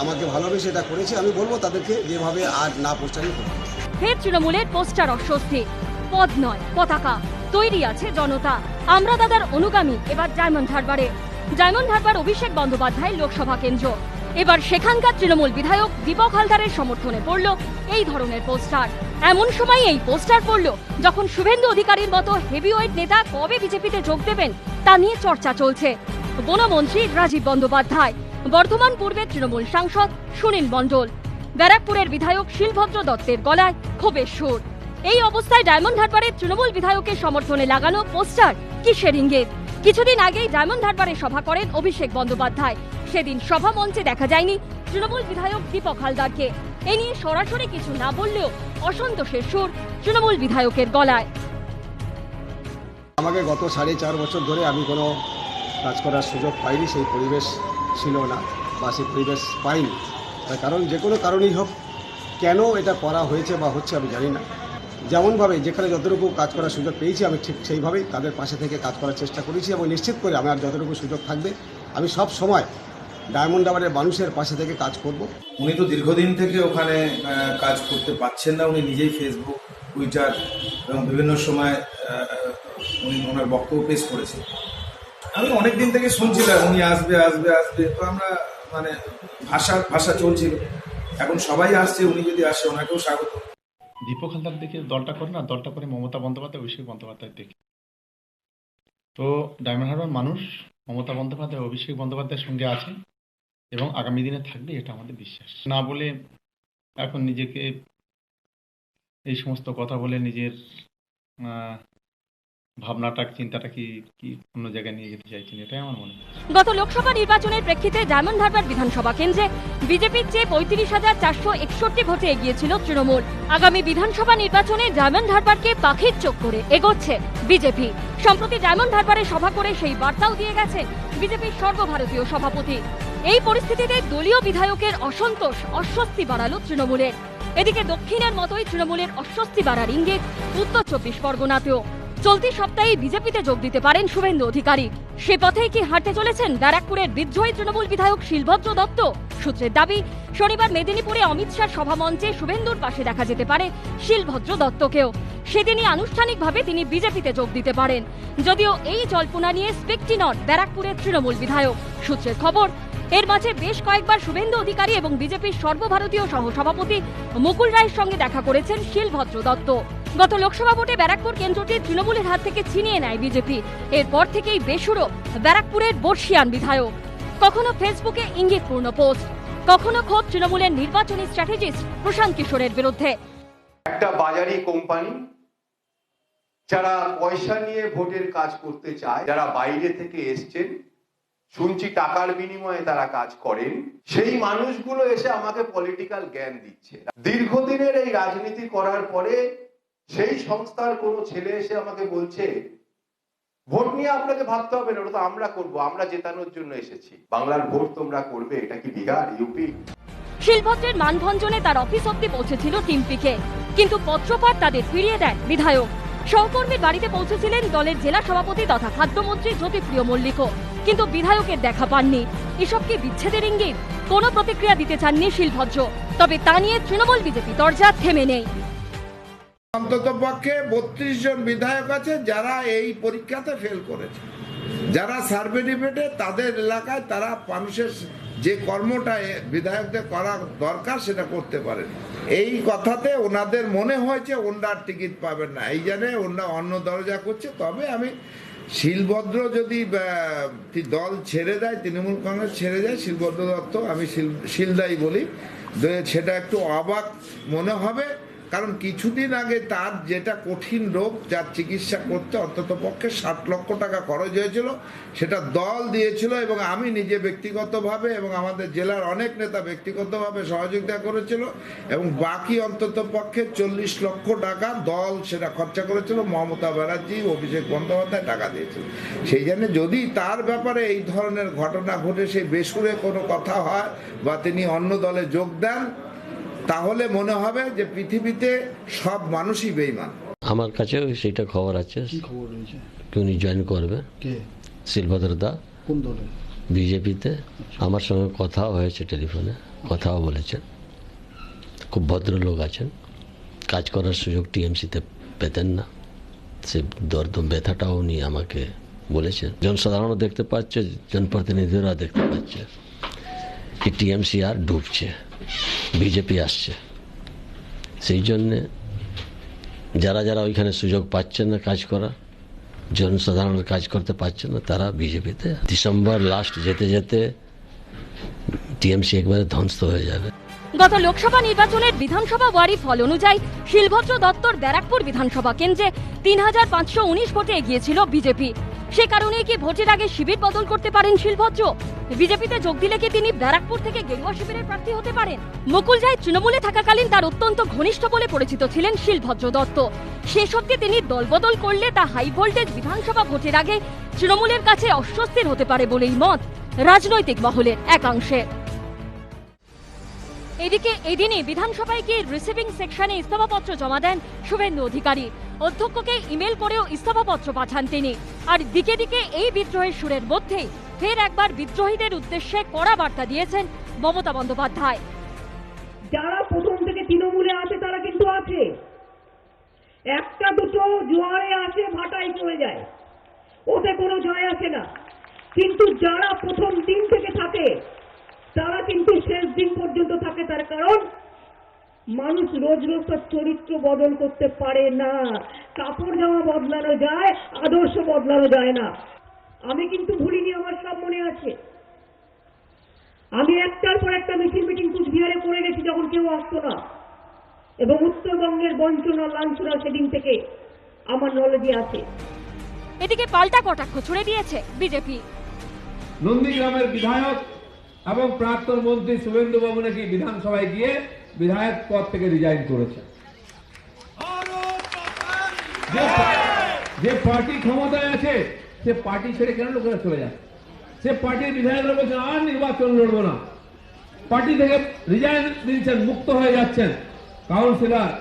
আমাকে ভালোবেসে এটা করেছে আমি বলবো তাদেরকে যেভাবে আর না পোস্টারিং করতে। ফের তৃণমূলের পোস্টার অস্বস্তি, পদ নয় পতাকা, তৈরি আছে জনতা। আমরা দাদার অনুগামী এবার ডায়মন্ড হারবারে। ডায়মন্ড হারবার অভিষেক বন্দ্যোপাধ্যায় লোকসভা কেন্দ্র। এবার সেখানকার তৃণমূল বিধায়ক দীপক হালদারের সমর্থনে পড়ল এই ধরনের পোস্টার। এমন সময় এই পোস্টার পড়ল যখন শুভেন্দু অধিকারীর মতো হেভিওয়েট নেতা কবে বিজেপিতে যোগ দেবেন তা নিয়ে চর্চা চলছে। বনমন্ত্রী রাজীব বন্দ্যোপাধ্যায়, বর্ধমান পূর্বের তৃণমূল সাংসদ সুনীল মণ্ডল, ব্যারাকপুরের বিধায়ক শিলভদ্র দত্তের গলায় ক্ষোভের সুর। এই অবস্থায় ডায়মন্ড হারবারের তৃণমূল বিধায়কের সমর্থনে লাগানো পোস্টার কিসের ইঙ্গিত? কিছুদিন আগেই ডায়মন্ড হারবারে সভা করেন অভিষেক বন্দ্যোপাধ্যায়। সেদিন সভা মঞ্চে দেখা যায়নি তৃণমূল বিধায়ক দীপক হালদারকে। এ নিয়ে সরাসরি কিছু না বললেও অসন্তোষের সুর তৃণমূল বিধায়কের গলায়। আমাকে গত 4.5 বছর ধরে আমি কোনো কাজ করার সুযোগ পাইনি, সেই পরিবেশ ছিল না বা সেই পরিবেশ পাইনি। তার কারণ যে কোনো কারণেই হোক, কেন এটা করা হয়েছে বা হচ্ছে আমি জানি না। যেমনভাবে যেখানে যতটুকু কাজ করার সুযোগ পেয়েছি আমি ঠিক সেইভাবেই তাদের পাশে থেকে কাজ করার চেষ্টা করেছি এবং নিশ্চিত করে আমার যতটুকু সুযোগ থাকবে আমি সব সময় ডায়মন্ড হারবারের মানুষের পাশে থেকে কাজ করব। উনি তো দীর্ঘদিন থেকে ওখানে কাজ করতে পারছেন না। উনি নিজেই ফেসবুক, টুইটার এবং বিভিন্ন সময় উনি ওনার বক্তব্য পেশ করেছেন। আমি অনেক দিন থেকে শুনছিলাম উনি আসবে আসবে আসবে, তো আমরা মানে ভাষা চলছিল। এখন সবাই আসছে, উনি যদি আসে ওনাকেও স্বাগত। দীপক হালদার দেখে দলটা করে না, দলটা করে মমতা বন্দ্যোপাধ্যায়, অভিষেক বন্দ্যোপাধ্যায় দেখে। তো ডায়মন্ড হারবার মানুষ মমতা বন্দ্যোপাধ্যায়, অভিষেক বন্দ্যোপাধ্যায়ের সঙ্গে আছে এবং আগামী দিনে থাকবে, এটা আমাদের বিশ্বাস। না বলে এখন নিজেকে এই সমস্ত কথা বলে নিজের ভাবনাটা, চিন্তাটা কি অন্য জায়গায় নিয়ে যেতে চাইছেন, এটাই আমার মনে হয়। গত লোকসভা নির্বাচনের প্রেক্ষিতে ডায়মন্ড হারবার বিধানসভা কেন্দ্রে বিজেপির চেয়ে 35,461 ভোটে এগিয়েছিল তৃণমূল। আগামী বিধানসভা নির্বাচনে ডায়মন্ড হারবারকে পাখির চোখ করে এগোচ্ছে বিজেপি। সম্প্রতি ডায়মন্ড হারবারে সভা করে সেই বার্তাও দিয়ে গেছে বিজেপির সর্বভারতীয় সভাপতি। এই পরিস্থিতিতে দলীয় বিধায়কের অসন্তোষ, অস্বস্তি বাড়ালো তৃণমূলের। এদিকে দক্ষিণের মতোই তৃণমূলের অস্বস্তি বাড়ার ইঙ্গিত উত্তর 24 পরগনাতেও। চলতি সপ্তাহে বিজেপিতে যোগ দিতে পারেন শুভেন্দু অধিকারী। সে পথেই কি হাঁটতে চলেছেন ব্যারাকপুরের বিদ্রোহী তৃণমূল বিধায়ক শিলভদ্র দত্ত? সূত্রের দাবি, শনিবার মেদিনীপুরে অমিত শাহ সভা মঞ্চে শুভেন্দুর পাশে দেখা যেতে পারে শিলভদ্র দত্তকেও। সেদিনই আনুষ্ঠানিকভাবে তিনি বিজেপিতে যোগ দিতে পারেন। যদিও এই জল্পনা নিয়ে স্পেকটি নন ব্যারাকপুরের তৃণমূল বিধায়ক। সূত্রের খবর, এর মাঝে বেশ কয়েকবার শুভেন্দু অধিকারী এবং বিজেপির সর্বভারতীয় সহসভাপতি মুকুল রায়ের সঙ্গে দেখা করেছেন শিলভদ্র দত্ত। গত লোকসভা ভোটে ব্যারাকপুর কেন্দ্রটি তৃণমূলের হাত থেকে ছিনিয়ে নেয় বিজেপি। এরপর থেকেই বেসুরো ব্যারাকপুরের বর্ষিয়ান বিধায়ক। কখনো ফেসবুকে ইঙ্গিতপূর্ণ পোস্ট, কখনো খোদ তৃণমূলের নির্বাচনী স্ট্র্যাটেজিস্ট প্রশান্ত কিশোরের বিরুদ্ধে। একটা বাজারি কোম্পানি যারা পয়সা নিয়ে ভোটের কাজ করতে চায়, যারা বাইরে থেকে এসছেন, শুনছি টাকার বিনিময়ে তারা কাজ করেন, সেই মানুষগুলো এসে আমাকে পলিটিক্যাল জ্ঞান দিচ্ছে। দীর্ঘদিনের এই রাজনীতি করার পরে সেই সংস্থার কোনো ছেলে এসে আমাকে বলছে, ভোট নিয়ে আপনাকে ভাবতে হবে না, ওটা তো আমরা করবো, আমরা জেতানোর জন্য এসেছি, বাংলার ভোট তোমরা করবে। এটা কি বিহার, ইউপি? শিলভদ্রের মানভঞ্জনে তার অফিস অব্দি পৌঁছেছিল টিমপিকে, কিন্তু পত্রপাঠ তাদের ফিরিয়ে দেয় বিধায়ক। সহকর্মীর বাড়িতে পৌঁছেছিলেন দলের জেলা সভাপতি তথা খাদ্যমন্ত্রী জ্যোতিপ্রিয় মল্লিকও, কিন্তু বিধায়কের দেখা পাননি। এসব কি বিচ্ছেদের ইঙ্গিত? কোনো প্রতিক্রিয়া দিতে চাননি শিলভদ্র। তবে তা নিয়ে তৃণমূল বিজেপি দরজা থেমে নেই। অন্তত পক্ষে 32 জন বিধায়ক আছে যারা এই পরীক্ষাতে ফেল করেছে, যারা সার্ভে ডিবেটে তাদের এলাকায় তারা মানুষের যে কর্মটা বিধায়কদের করা দরকার সেটা করতে পারেন। এই কথাতে ওনাদের মনে হয়েছে ওনার টিকিট পাবেন না, এই জানে ওনারা অন্য দরজা করছে। তবে আমি শিলভদ্র যদি দল ছেড়ে দেয়, তৃণমূল কংগ্রেস ছেড়ে যায়, শিলভদ্র দত্ত, আমি শিলদাই বলি, সেটা একটু অবাক মনে হবে। কারণ কিছুদিন আগে তার যেটা কঠিন রোগ, যার চিকিৎসা করতে অন্তত পক্ষে 60 লক্ষ টাকা খরচ হয়েছিল, সেটা দল দিয়েছিল এবং আমি নিজে ব্যক্তিগতভাবে এবং আমাদের জেলার অনেক নেতা ব্যক্তিগতভাবে সহযোগিতা করেছিল এবং বাকি অন্তত পক্ষে 40 লক্ষ টাকা দল সেটা খরচা করেছিল। মমতা ব্যানার্জি, অভিষেক বন্দ্যোপাধ্যায় টাকা দিয়েছিল। সেই জন্য যদি তার ব্যাপারে এই ধরনের ঘটনা ঘটে, সেই বেসুরে কোনো কথা হয় বা তিনি অন্য দলে যোগ দেন, তাহলে মনে হবে যে পৃথিবীতে সব মানুষই বেঈমান। আমার কাছে সেটা খবর আছে, উনি জয়েন করবে। শিলভদ্রদা কোন দলে? বিজেপিতে। আমার সঙ্গে কথাও হয়েছে, টেলিফোনে কথাও বলেছেন। খুব ভদ্রলোক আছেন, কাজ করার সুযোগ টিএমসিতে পেতেন না, সে দরদম ব্যথাটাও উনি আমাকে বলেছেন। জনসাধারণও দেখতে পাচ্ছে, জনপ্রতিনিধিরা দেখতে পাচ্ছে কি টিএমসি আর ডুবছে, বিজেপি আসছে। সেই জন্যে যারা যারা ওইখানে সুযোগ পাচ্ছেন না কাজ করা, জনসাধারণের কাজ করতে পারছে না, তারা বিজেপিতে। ডিসেম্বর লাস্ট যেতে যেতে টিএমসি একবারে ধ্বংস হয়ে যাবে। গত লোকসভা নির্বাচনের বিধানসভা ওয়ারি ফল অনুযায়ী শিলভদ্র দত্তর ব্যারাকপুর বিধানসভা কেন্দ্রে ৩,৫১৯ ভোটে এগিয়েছিল বিজেপি। সে কারণে কি ভোটের আগে শিবির বদল করতে পারেন শিলভদ্র? বিজেপিতে যোগ দিলে কি তিনি ব্যারাকপুর থেকে গেরুয়া শিবিরের প্রার্থী হতে পারেন? মুকুল রায় তৃণমূলে থাকাকালীন তার অত্যন্ত ঘনিষ্ঠ বলে পরিচিত ছিলেন শিলভদ্র দত্ত। শেষ অবধি তিনি দলবদল করলে তা হাই ভোল্টেজ বিধানসভা ভোটের আগে তৃণমূলের কাছে অস্বস্তির হতে পারে বলেই মত রাজনৈতিক মহলের একাংশের। এদিকে এদিনই বিধানসভায় গিয়ে রিসিভিং সেকশনে ইস্তফাপত্র জমা দেন শুভেন্দু অধিকারী। অধ্যক্ষকে ইমেল করেও ইস্তফাপত্র পাঠান তিনি। আর দিকে দিকে এই বিদ্রোহের সুরের মধ্যেই ফের একবার বিদ্রোহীদের উদ্দেশ্যে কড়া বার্তা দিয়েছেন মমতা বন্দ্যোপাধ্যায়। যারা প্রথম থেকে তৃণমূলে আছে তারা কিন্তু আছে, একটা দুটো জোয়ারে আসে ভাটায় চলে যায়, ওতে কোনো যায় আসে না। কিন্তু যারা প্রথম দিন থেকে থাকে তারা কিন্তু শেষ দিন পর্যন্ত থাকে। তার কারণ মানুষ রোজ রোজ তার চরিত্র বদল করতে পারে না। কাপড় জামা বদলানো যায়, আদর্শ বদলানো যায় না। আমি কিন্তু ভুলিনি, আমার সব মনে আছে। আমি একটার পর একটা মিটিং কুচবিহারে করে গেছি যখন কেউ আসতো না, এবং উত্তরবঙ্গের বঞ্চনা লাঞ্ছনা সেদিন থেকে আমার নলেজে আছে। এদিকে পাল্টা কটাক্ষ ছুড়ে দিয়েছে বিজেপি। নন্দীগ্রামের বিধায়ক এবং প্রাক্তন মন্ত্রী শুভেন্দু বাবু নাকি বিধানসভায় গিয়ে বিধায়ক পদ থেকে রিজাইন করেছে। যে পার্টি ক্ষমতায় আছে সে পার্টি ছেড়ে কেন লোকেরা চলে যায়? সে পার্টির বিধায়করা বলছেন আর নির্বাচন লড়বো না, পার্টি থেকে রিজাইন দিচ্ছেন, মুক্ত হয়ে যাচ্ছেন। কাউন্সিলর,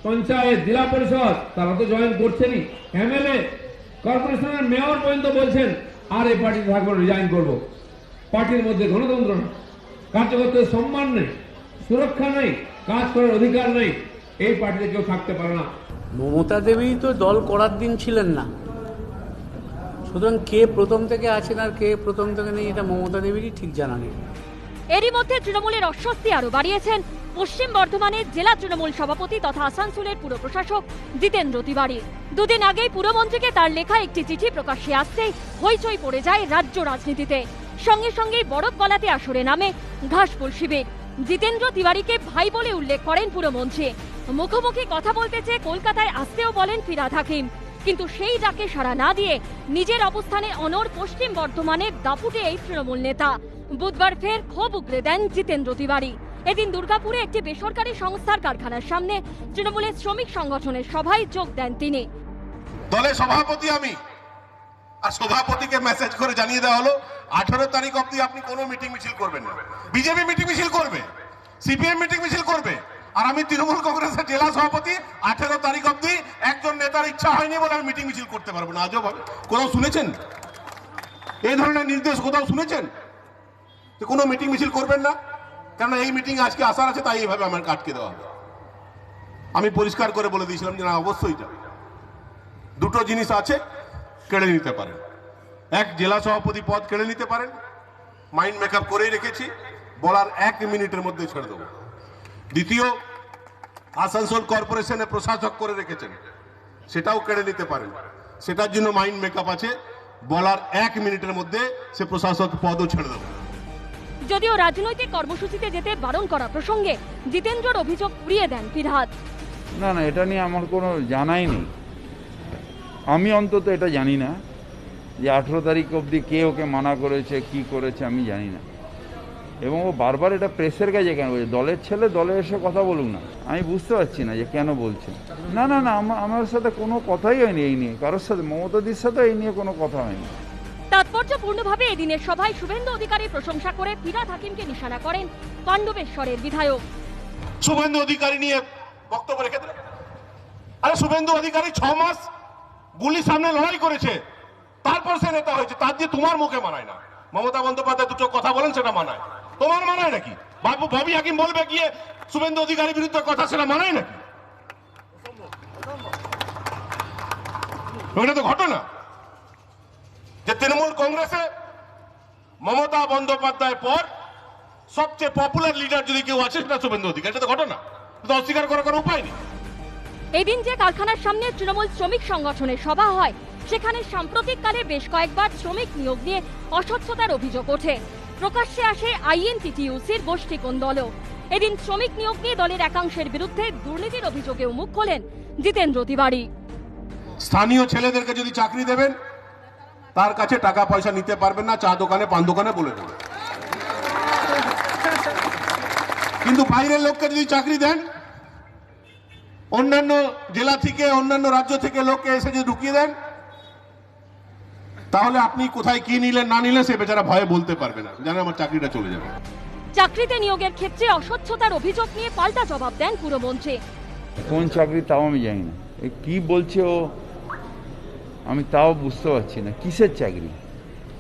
পঞ্চায়েত, জেলা পরিষদ তারা তো জয়েন করছেনই, এমএলএ, কর্পোরেশনের মেয়র পর্যন্ত বলছেন আর এই পার্টিতে থাকবো, রিজাইন করবো। পার্টির মধ্যে গণতন্ত্র নেই, কার্যকর্তাদের সম্মান নেই, সুরক্ষা নেই, কাজ করার অধিকার নেই, এই পার্টিতে কেউ থাকতে পারে না। মমতা দেবী তো দল করার দিন ছিলেন না, সুতরাং কে প্রথম থেকে আছেন আর কে প্রথম থেকে নেই এটা মমতা দেবীরই ঠিক জানা নেই। এরই মধ্যে তৃণমূলের অস্বস্তি আরো বাড়িয়েছেন পশ্চিম বর্ধমানের জেলা তৃণমূল সভাপতি তথা আসানসোলের পুর প্রশাসক জিতেন্দ্র তিওয়ারি। দুদিন আগেই পুরমন্ত্রীকে তার লেখা একটি চিঠি প্রকাশ্যে আসতেই হইচই পড়ে যায় রাজ্য রাজনীতিতে। সঙ্গে সঙ্গেই বরফ গলাতে আসরে নামে ঘাসফুল শিবির। জিতেন্দ্র তিওয়ারিকে ভাই বলে উল্লেখ করেন পুরমন্ত্রী। মুখোমুখি কথা বলতে চেয়ে কলকাতায় আসতেও বলেন ফিরহাদ হাকিম, কিন্তু সেই ডাকে সাড়া না দিয়ে নিজের অবস্থানে অনড় পশ্চিম বর্ধমানের দাপুটে এই তৃণমূল নেতা। বুধবার ফের ক্ষোভ উগরে দেন জিতেন্দ্র তিওয়ারি। এদিন দুর্গাপুরে একটি বেসরকারি সংস্থার কারখানার সামনে তৃণমূলের শ্রমিক সংগঠনের সভায় যোগ দেন তিনি। দলের সভাপতি আমি, আর সভাপতিকে মেসেজ করে জানিয়ে দেওয়া হলো 18 তারিখ অবধি আপনি কোনো মিটিং মিছিল করবেন না। বিজেপি মিটিং মিছিল করবে, সিপিএম মিটিং মিছিল করবে, আর আমি তৃণমূল কংগ্রেসের জেলা সভাপতি 18 তারিখ অবধি একজন নেতার ইচ্ছা হয়নি বলে আমি মিটিং মিছিল করতে পারবো না। আজও কোথাও শুনেছেন এই ধরনের নির্দেশ? কোথাও শুনেছেন যে কোনো মিটিং মিছিল করবেন না? কেন এই মিটিং আজকে আসার আছে, তাই এইভাবে আমার আটকে দেওয়া হবে। আমি পরিষ্কার করে বলে দিয়েছিলাম যে না, অবশ্যই যাবে। দুটো জিনিস আছে, কেড়ে নিতে পারেন। এক, জেলা সভাপতি পদ কেড়ে নিতে পারেন, মাইন্ড মেকআপ করেই রেখেছি, বলার 1 মিনিটের মধ্যে ছেড়ে দেবো। দ্বিতীয়, আসানসোল কর্পোরেশনে প্রশাসক করে রেখেছেন, সেটাও কেড়ে নিতে পারেন। সেটার জন্য মাইন্ড মেকআপ আছে, বলার 1 মিনিটের মধ্যে সে প্রশাসক পদও ছেড়ে দেবো। যদিও রাজনৈতিক কর্মসূচিতে যেতে বারণ করা প্রসঙ্গে জিতেন্দ্রর অভিযোগ উড়িয়ে দেন ফিরহাদ। না, এটা নিয়ে আমার কোনো জানাই নেই। আমি অন্তত এটা জানি না যে 18 তারিখ অবধি কে ওকে মানা করেছে, কি করেছে আমি জানি না। এবং ও বারবার এটা প্রেসের কাছে কেন বলছে? দলের ছেলে দলে এসে কথা বলুক না। আমি বুঝতে পারছি না যে কেন বলছে। না, আমার সাথে কোনো কথাই হয়নি এই নিয়ে, কারোর সাথে, মমতাদির সাথে এই নিয়ে কোনো কথা হয়নি। তাৎপর্যপূর্ণভাবে এদিনের সভায় শুভেন্দু অধিকারীর প্রশংসা করে ফিরহাদ হাকিমকে নিশানা করেন পাণ্ডবেশ্বরের বিধায়ক। শুভেন্দু অধিকারী নিয়ে বক্তব্য রেখে দিলেন। আরে শুভেন্দু অধিকারী 6 মাস গুলির সামনে লড়াই করেছে, তারপর সে নেতা হয়েছে। তার দিয়ে তোমার মুখে মানায় না। মমতা বন্দ্যোপাধ্যায় দুটো কথা বলেন, সেটা মানায়, তোমার মানায় নাকি? ববি হাকিম বলবে গিয়ে শুভেন্দু অধিকারীর বিরুদ্ধে কথা, সেটা মানায় নাকি? এটা তো ঘটনা যে তৃণমূল কংগ্রেসে মমতা বন্দ্যোপাধ্যায়ের পর সবচেয়ে পপুলার লিডার যদি কেউ আছে সেটা শুভেন্দু অধিকারী। এটা তো ঘটনা, এটা অস্বীকার করার কোনো উপায় নেই। এদিন যে কারখানার সামনে তৃণমূল শ্রমিক সংগঠনের সভা হয়, সেখানে সাম্প্রতিককালে বেশ কয়েকবার শ্রমিক নিয়োগ নিয়ে অস্বচ্ছতার অভিযোগ ওঠে। প্রকাশ্যে আসে আইএনটিটিইউসির গোষ্ঠী কোন্দলও। এদিন শ্রমিক নিয়োগ নিয়ে দলের একাংশের বিরুদ্ধে দুর্নীতির অভিযোগেও মুখ খোলেন জিতেন্দ্র তিওয়ারি। স্থানীয় ছেলেদেরকে যদি চাকরি দেবেন, তার কাছে টাকা পয়সা নিতে পারবেন না, চা দোকানে পান দোকানে বলে দেবেন। কিন্তু বাইরের লোককে যদি চাকরি দেন, অন্যান্য জেলা থেকে অন্যান্য রাজ্য থেকে লোককে এসে যদি ঢুকিয়ে দেন, তাহলে আপনি কোথায় কি নিলেন না নিলেন সে বেচারা ভয়ে বলতে পারবে না, জানে আমার চাকরিটা চলে যাবে। চাকরিতে নিয়োগের ক্ষেত্রে অস্বচ্ছতার অভিযোগ নিয়ে পাল্টা জবাব দেন পুরমন্ত্রী। কোন চাকরি তাও আমি জানি না, কি বলছে ও আমি তাও বুঝতে পারছি না, কিসের চাকরি?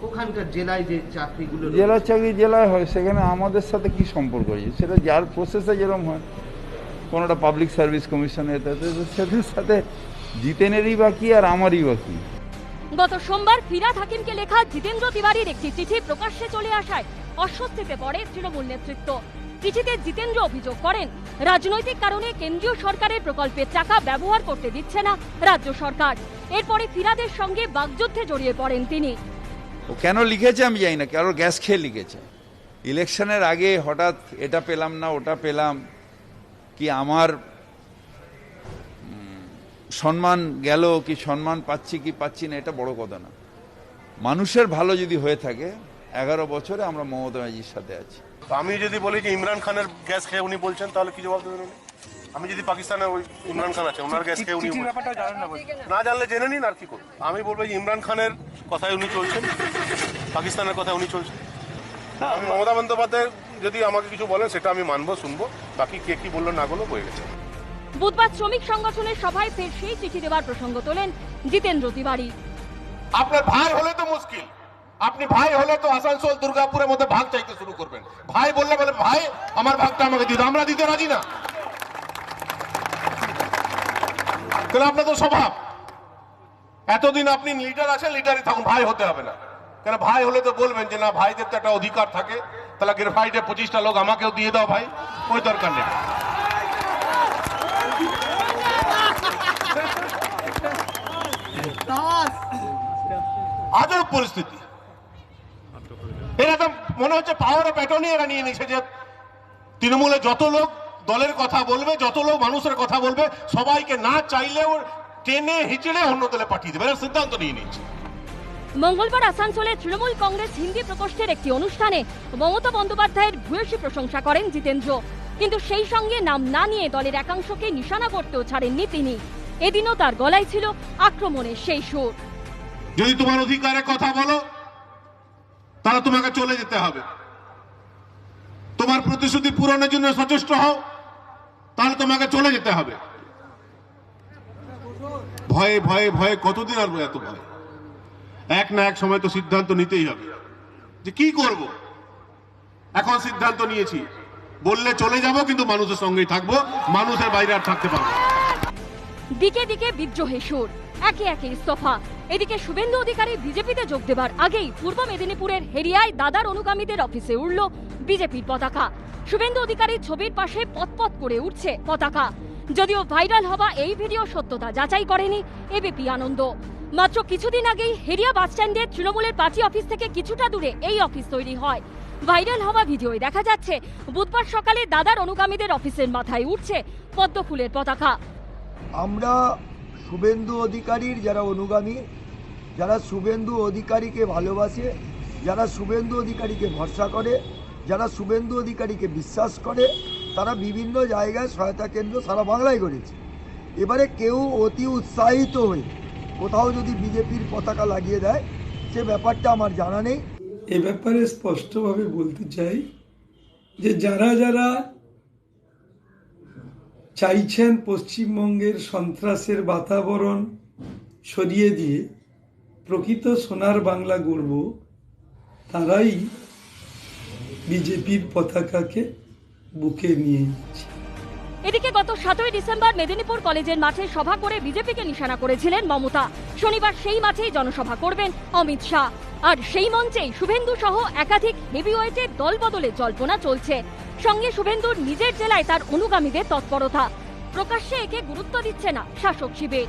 ওখানকার জেলায় যে চাকরিগুলো, জেলার চাকরি জেলায় হয়, সেখানে আমাদের সাথে কি সম্পর্ক আছে? সেটা যার প্রসেসে যেরকম হয়, কোনোটা পাবলিক সার্ভিস কমিশনে, সেটার সাথে জিতেনেরই বাকি আর আমারই বাকি। গত সোমবার ফিরহাদ হাকিমকে লেখা জিতেন্দ্র তিওয়ারির একটি চিঠি প্রকাশ্যে চলে আসায় অস্বস্তিতে পড়ে তৃণমূল নেতৃত্ব। চিঠিতে জিতেন্দ্র অভিযোগ করেন, রাজনৈতিক কারণে কেন্দ্রীয় সরকারের প্রকল্পের টাকা ব্যবহার করতে দিচ্ছে না রাজ্য সরকার। এরপরে ফিরহাদের সঙ্গে বাগযুদ্ধে জড়িয়ে পড়েন তিনি। ও কেন লিখেছে আমি জানি না, কারোর গ্যাস খেয়ে লিখেছে। ইলেকশনের আগে হঠাৎ এটা পেলাম না ওটা পেলাম, কি আমার সম্মান গেল, কি সম্মান পাচ্ছি কি পাচ্ছি না, এটা বড় কথা না। মানুষের ভালো যদি হয়ে থাকে, 11 বছরে আমরা মমতা ব্যানার্জির সাথে আছি। আমি যদি বলি যে ইমরান খানের গ্যাস খেয়ে উনি বলছেন, তাহলে কি জবাব দেবেন উনি? আমি যদি পাকিস্তানে ওই ইমরান খান আছে, ওনার গ্যাস খেয়ে উনি না জানলে জেনে নিন, আর কি করুন। আমি বলবো যে ইমরান খানের কথায় উনি চলছেন, পাকিস্তানের কথায় উনি চলছেন। আমি মমতা বন্দ্যোপাধ্যায় যদি আমাকে কিছু বলেন সেটা আমি মানবো, শুনবো, বাকি কে কি বললো না বললো বয়ে গেছে। বুধবার শ্রমিক সংগঠনের সভায় ফের সেই চিঠি দেওয়ার প্রসঙ্গ তোলেন জিতেন্দ্র তিওয়ারি। আপনার ভাই হলে তো মুশকিল, আপনি ভাই হলে তো আসানসোল দুর্গাপুরের মধ্যে ভাগ চাইতে শুরু করবেন। ভাই বললে বলে ভাই আমার ভাগটা আমাকে দিতে, আমরা দিতে রাজি না। তাহলে আপনার তো স্বভাব, এতদিন আপনি লিডার আছেন, লিডারই থাকুন, ভাই হতে হবে না। কেন ভাই হলে তো বলবেন যে না, ভাইদের তো একটা অধিকার থাকে, তাহলে গ্রেফাইটে 25টা লোক আমাকেও দিয়ে দাও ভাই, ওই দরকার নেই। আজব পরিস্থিতি, এরা তো মনে হচ্ছে পাওয়ার অফ অ্যাটর্নি এরা নিয়ে নিয়েছে, যে তৃণমূলে যত লোক দলের কথা বলবে, যত লোক মানুষের কথা বলবে, সবাইকে না চাইলেও টেনে হিচড়ে অন্য দলে পাঠিয়ে দেবে, এর সিদ্ধান্ত নিয়ে নিয়েছে। মঙ্গলবার আসানসোলে তৃণমূল কংগ্রেস হিন্দি প্রকোষ্ঠের একটি অনুষ্ঠানে মমতা বন্দ্যোপাধ্যায়ের ভূয়সী প্রশংসা করেন জিতেন্দ্র, কিন্তু সেই সঙ্গে নাম না নিয়ে দলের একাংশকে নিশানা করতেও ছাড়েননি তিনি। এদিনও তার গলায় ছিল আক্রমণের সেই সুর। যদি তোমার অধিকারে কথা বলো, তাহলে তোমাকে চলে যেতে হবে। তোমার প্রতিশ্রুতি পূরণের জন্য সচেষ্ট হও, তাহলে তোমাকে চলে যেতে হবে। ভয়ে ভয়ে ভয়ে কতদিন আর এত ভয়? এক না এক সময় তো সিদ্ধান্ত নিতেই হবে যে কি করব। এখন সিদ্ধান্ত নিয়েছি, বললে চলে যাব, কিন্তু মানুষের সঙ্গেই থাকবো, মানুষের বাইরে আর থাকতে পারবো না। দিকে দিকে বিদ্রোহের সুর, একে একে ইস্তফা। এদিকে শুভেন্দু অধিকারী বিজেপিতে যোগ দেবার আগেই পূর্ব মেদিনীপুরের হেরিয়ায় দাদার অনুগামীদের অফিসে উড়ল বিজেপির পতাকা। শুভেন্দু অধিকারীর ছবির পাশে পতপত করে উঠছে পতাকা। যদিও ভাইরাল হওয়া এই ভিডিও সত্যতা যাচাই করেনি এবিপি আনন্দ। মাত্র কিছুদিন আগেই হেরিয়া বাসস্ট্যান্ডের তৃণমূলের পার্টি অফিস থেকে কিছুটা দূরে এই অফিস তৈরি হয়। ভাইরাল হওয়া ভিডিওয় দেখা যাচ্ছে বুধবার সকালে দাদার অনুগামীদের অফিসের মাথায় উঠছে পদ্ম ফুলের পতাকা। আমরা শুভেন্দু অধিকারীর যারা অনুগামী, যারা শুভেন্দু অধিকারীকে ভালোবাসে, যারা শুভেন্দু অধিকারীকে ভরসা করে, যারা শুভেন্দু অধিকারীকে বিশ্বাস করে, তারা বিভিন্ন জায়গায় সহায়তা কেন্দ্র সারা বাংলায় করেছে। এবারে কেউ অতি উৎসাহিত হয়ে কোথাও যদি বিজেপির পতাকা লাগিয়ে দেয়, সে ব্যাপারটা আমার জানা নেই। এ ব্যাপারে স্পষ্টভাবে বলতে চাই যে যারা যারা চাইছেন পশ্চিমবঙ্গের সন্ত্রাসের বাতাবরণ সরিয়ে দিয়ে প্রকৃত সোনার বাংলা গড়ব, তারাই বিজেপির পতাকাকে বুকে নিয়ে নিচ্ছে। এদিকে গত 7ই ডিসেম্বর মেদিনীপুর কলেজের মাঠে সভা করে বিজেপিকে নিশানা করেছিলেন মমতা। শনিবার সেই মাঠেই জনসভা করবেন অমিত শাহ। আর সেই মঞ্চেই শুভেন্দু সহ একাধিক হেভিওয়েটের দল বদলের জল্পনা চলছে। সঙ্গে শুভেন্দুর নিজের জেলায় তার অনুগামীদের তৎপরতা। প্রকাশ্যে একে গুরুত্ব দিচ্ছে না শাসক শিবির।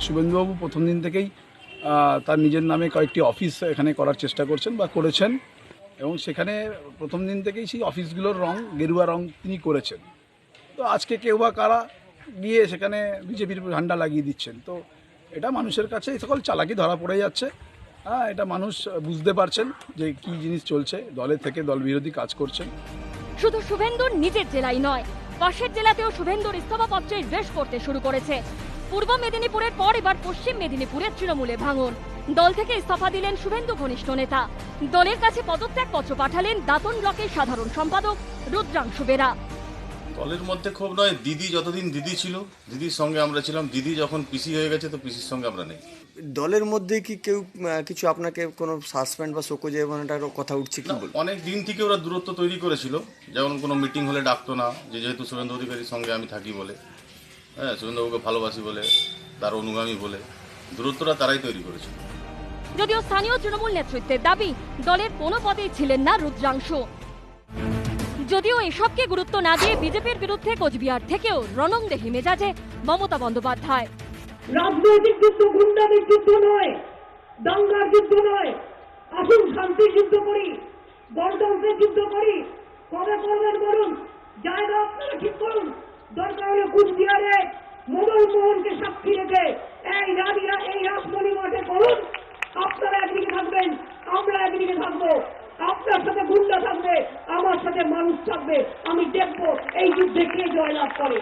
শুভেন্দুবাবু প্রথম দিন থেকেই তার নিজের নামে কয়েকটি অফিস এখানে করার চেষ্টা করছেন বা করেছেন, এবং সেখানে প্রথম দিন থেকেই সেই অফিসগুলোর রং গেরুয়া রং তিনি করেছেন। তো আজকে কেউ বা কারা গিয়ে সেখানে বিজেপির ঝান্ডা লাগিয়ে দিচ্ছেন। তো এটা মানুষের কাছে এই সকল চালাকি ধরা পড়ে যাচ্ছে। এটা মানুষ বুঝতে পারছেন যে কি জিনিস চলছে, দলের থেকে দল বিরোধী কাজ করছেন। শুধু শুভেন্দুর নিজের জেলায় নয়, পাশের জেলাতেও শুভেন্দুর ইস্তফাপত্রের রেশ করতে শুরু করেছে। পূর্ব মেদিনীপুরের পর এবার পশ্চিম মেদিনীপুরের তৃণমূলে ভাঙন। দল থেকে ইস্তফা দিলেন শুভেন্দু ঘনিষ্ঠ নেতা। দলের কাছে পদত্যাগপত্র পাঠালেন দাঁতন ব্লকের সাধারণ সম্পাদক রুদ্রাংশু বেরা। দলের মধ্যে ক্ষোভ নয়, দিদি যতদিন দিদি ছিল দিদির সঙ্গে আমরা ছিলাম, দিদি যখন পিসি হয়ে গেছে তো পিসির সঙ্গে আমরা নেই। দলের মধ্যে কি কেউ কিছু আপনাকে কোনো সাসপেন্ড বা শোকজ এমন একটা কথা উঠছে কি বল? অনেক দিন থেকে ওরা দূরত্ব তৈরি করেছিল, যেমন কোনো মিটিং হলে ডাকতো না, যেহেতু শুভেন্দু অধিকারীর সঙ্গে আমি থাকি বলে, হ্যাঁ শুভেন্দুবাবুকে ভালোবাসি বলে, তার অনুগামী বলে দূরত্বটা তারাই তৈরি করেছিল। যদিও স্থানীয় তৃণমূল নেতৃত্বের দাবি দলের কোনো পদেই ছিলেন না রুদ্রাংশু। যদিও এসবকে গুরুত্ব না দিয়ে বিজেপির বিরুদ্ধে কোচবিহার থেকেও রণংদেহী মেজাজে মমতা বন্দ্যোপাধ্যায়। রাজনৈতিক যুদ্ধ গুন্ডামির যুদ্ধ নয়, দাঙ্গার যুদ্ধ নয়, আসুন শান্তির যুদ্ধ করি, গণতন্ত্রের যুদ্ধ করি। কবে করবেন বলুন, জায়গা আপনারা ঠিক করুন। দরকার হলে কুচবিহারে মদন মোহনকে সাক্ষী রেখে এই রাসমণি মাঠে করুন। আপনারা একদিকে থাকবেন, আমরা একদিকে থাকবো, আপনার সাথে গুন্ডা থাকবে, আমার সাথে মানুষ থাকবে। আমি দেখবো এই যুদ্ধে কে জয়লাভ করে।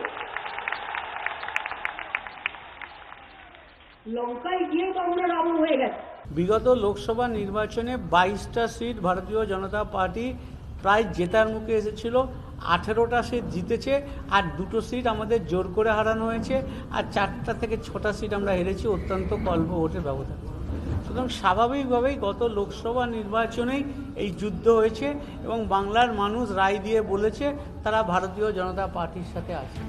লঙ্কায় গিয়ে তো আমরা রাবণ হয়ে গেছে। বিগত লোকসভা নির্বাচনে 22টা সিট ভারতীয় জনতা পার্টি প্রায় জেতার মুখে এসেছিল, 18টা সিট জিতেছে, আর 2টো সিট আমাদের জোর করে হারানো হয়েছে, আর 4টা থেকে 6টা সিট আমরা হেরেছি অত্যন্ত অল্প ভোটের ব্যবধান। সুতরাং স্বাভাবিকভাবেই গত লোকসভা নির্বাচনেই এই যুদ্ধ হয়েছে এবং বাংলার মানুষ রায় দিয়ে বলেছে তারা ভারতীয় জনতা পার্টির সাথে আছে।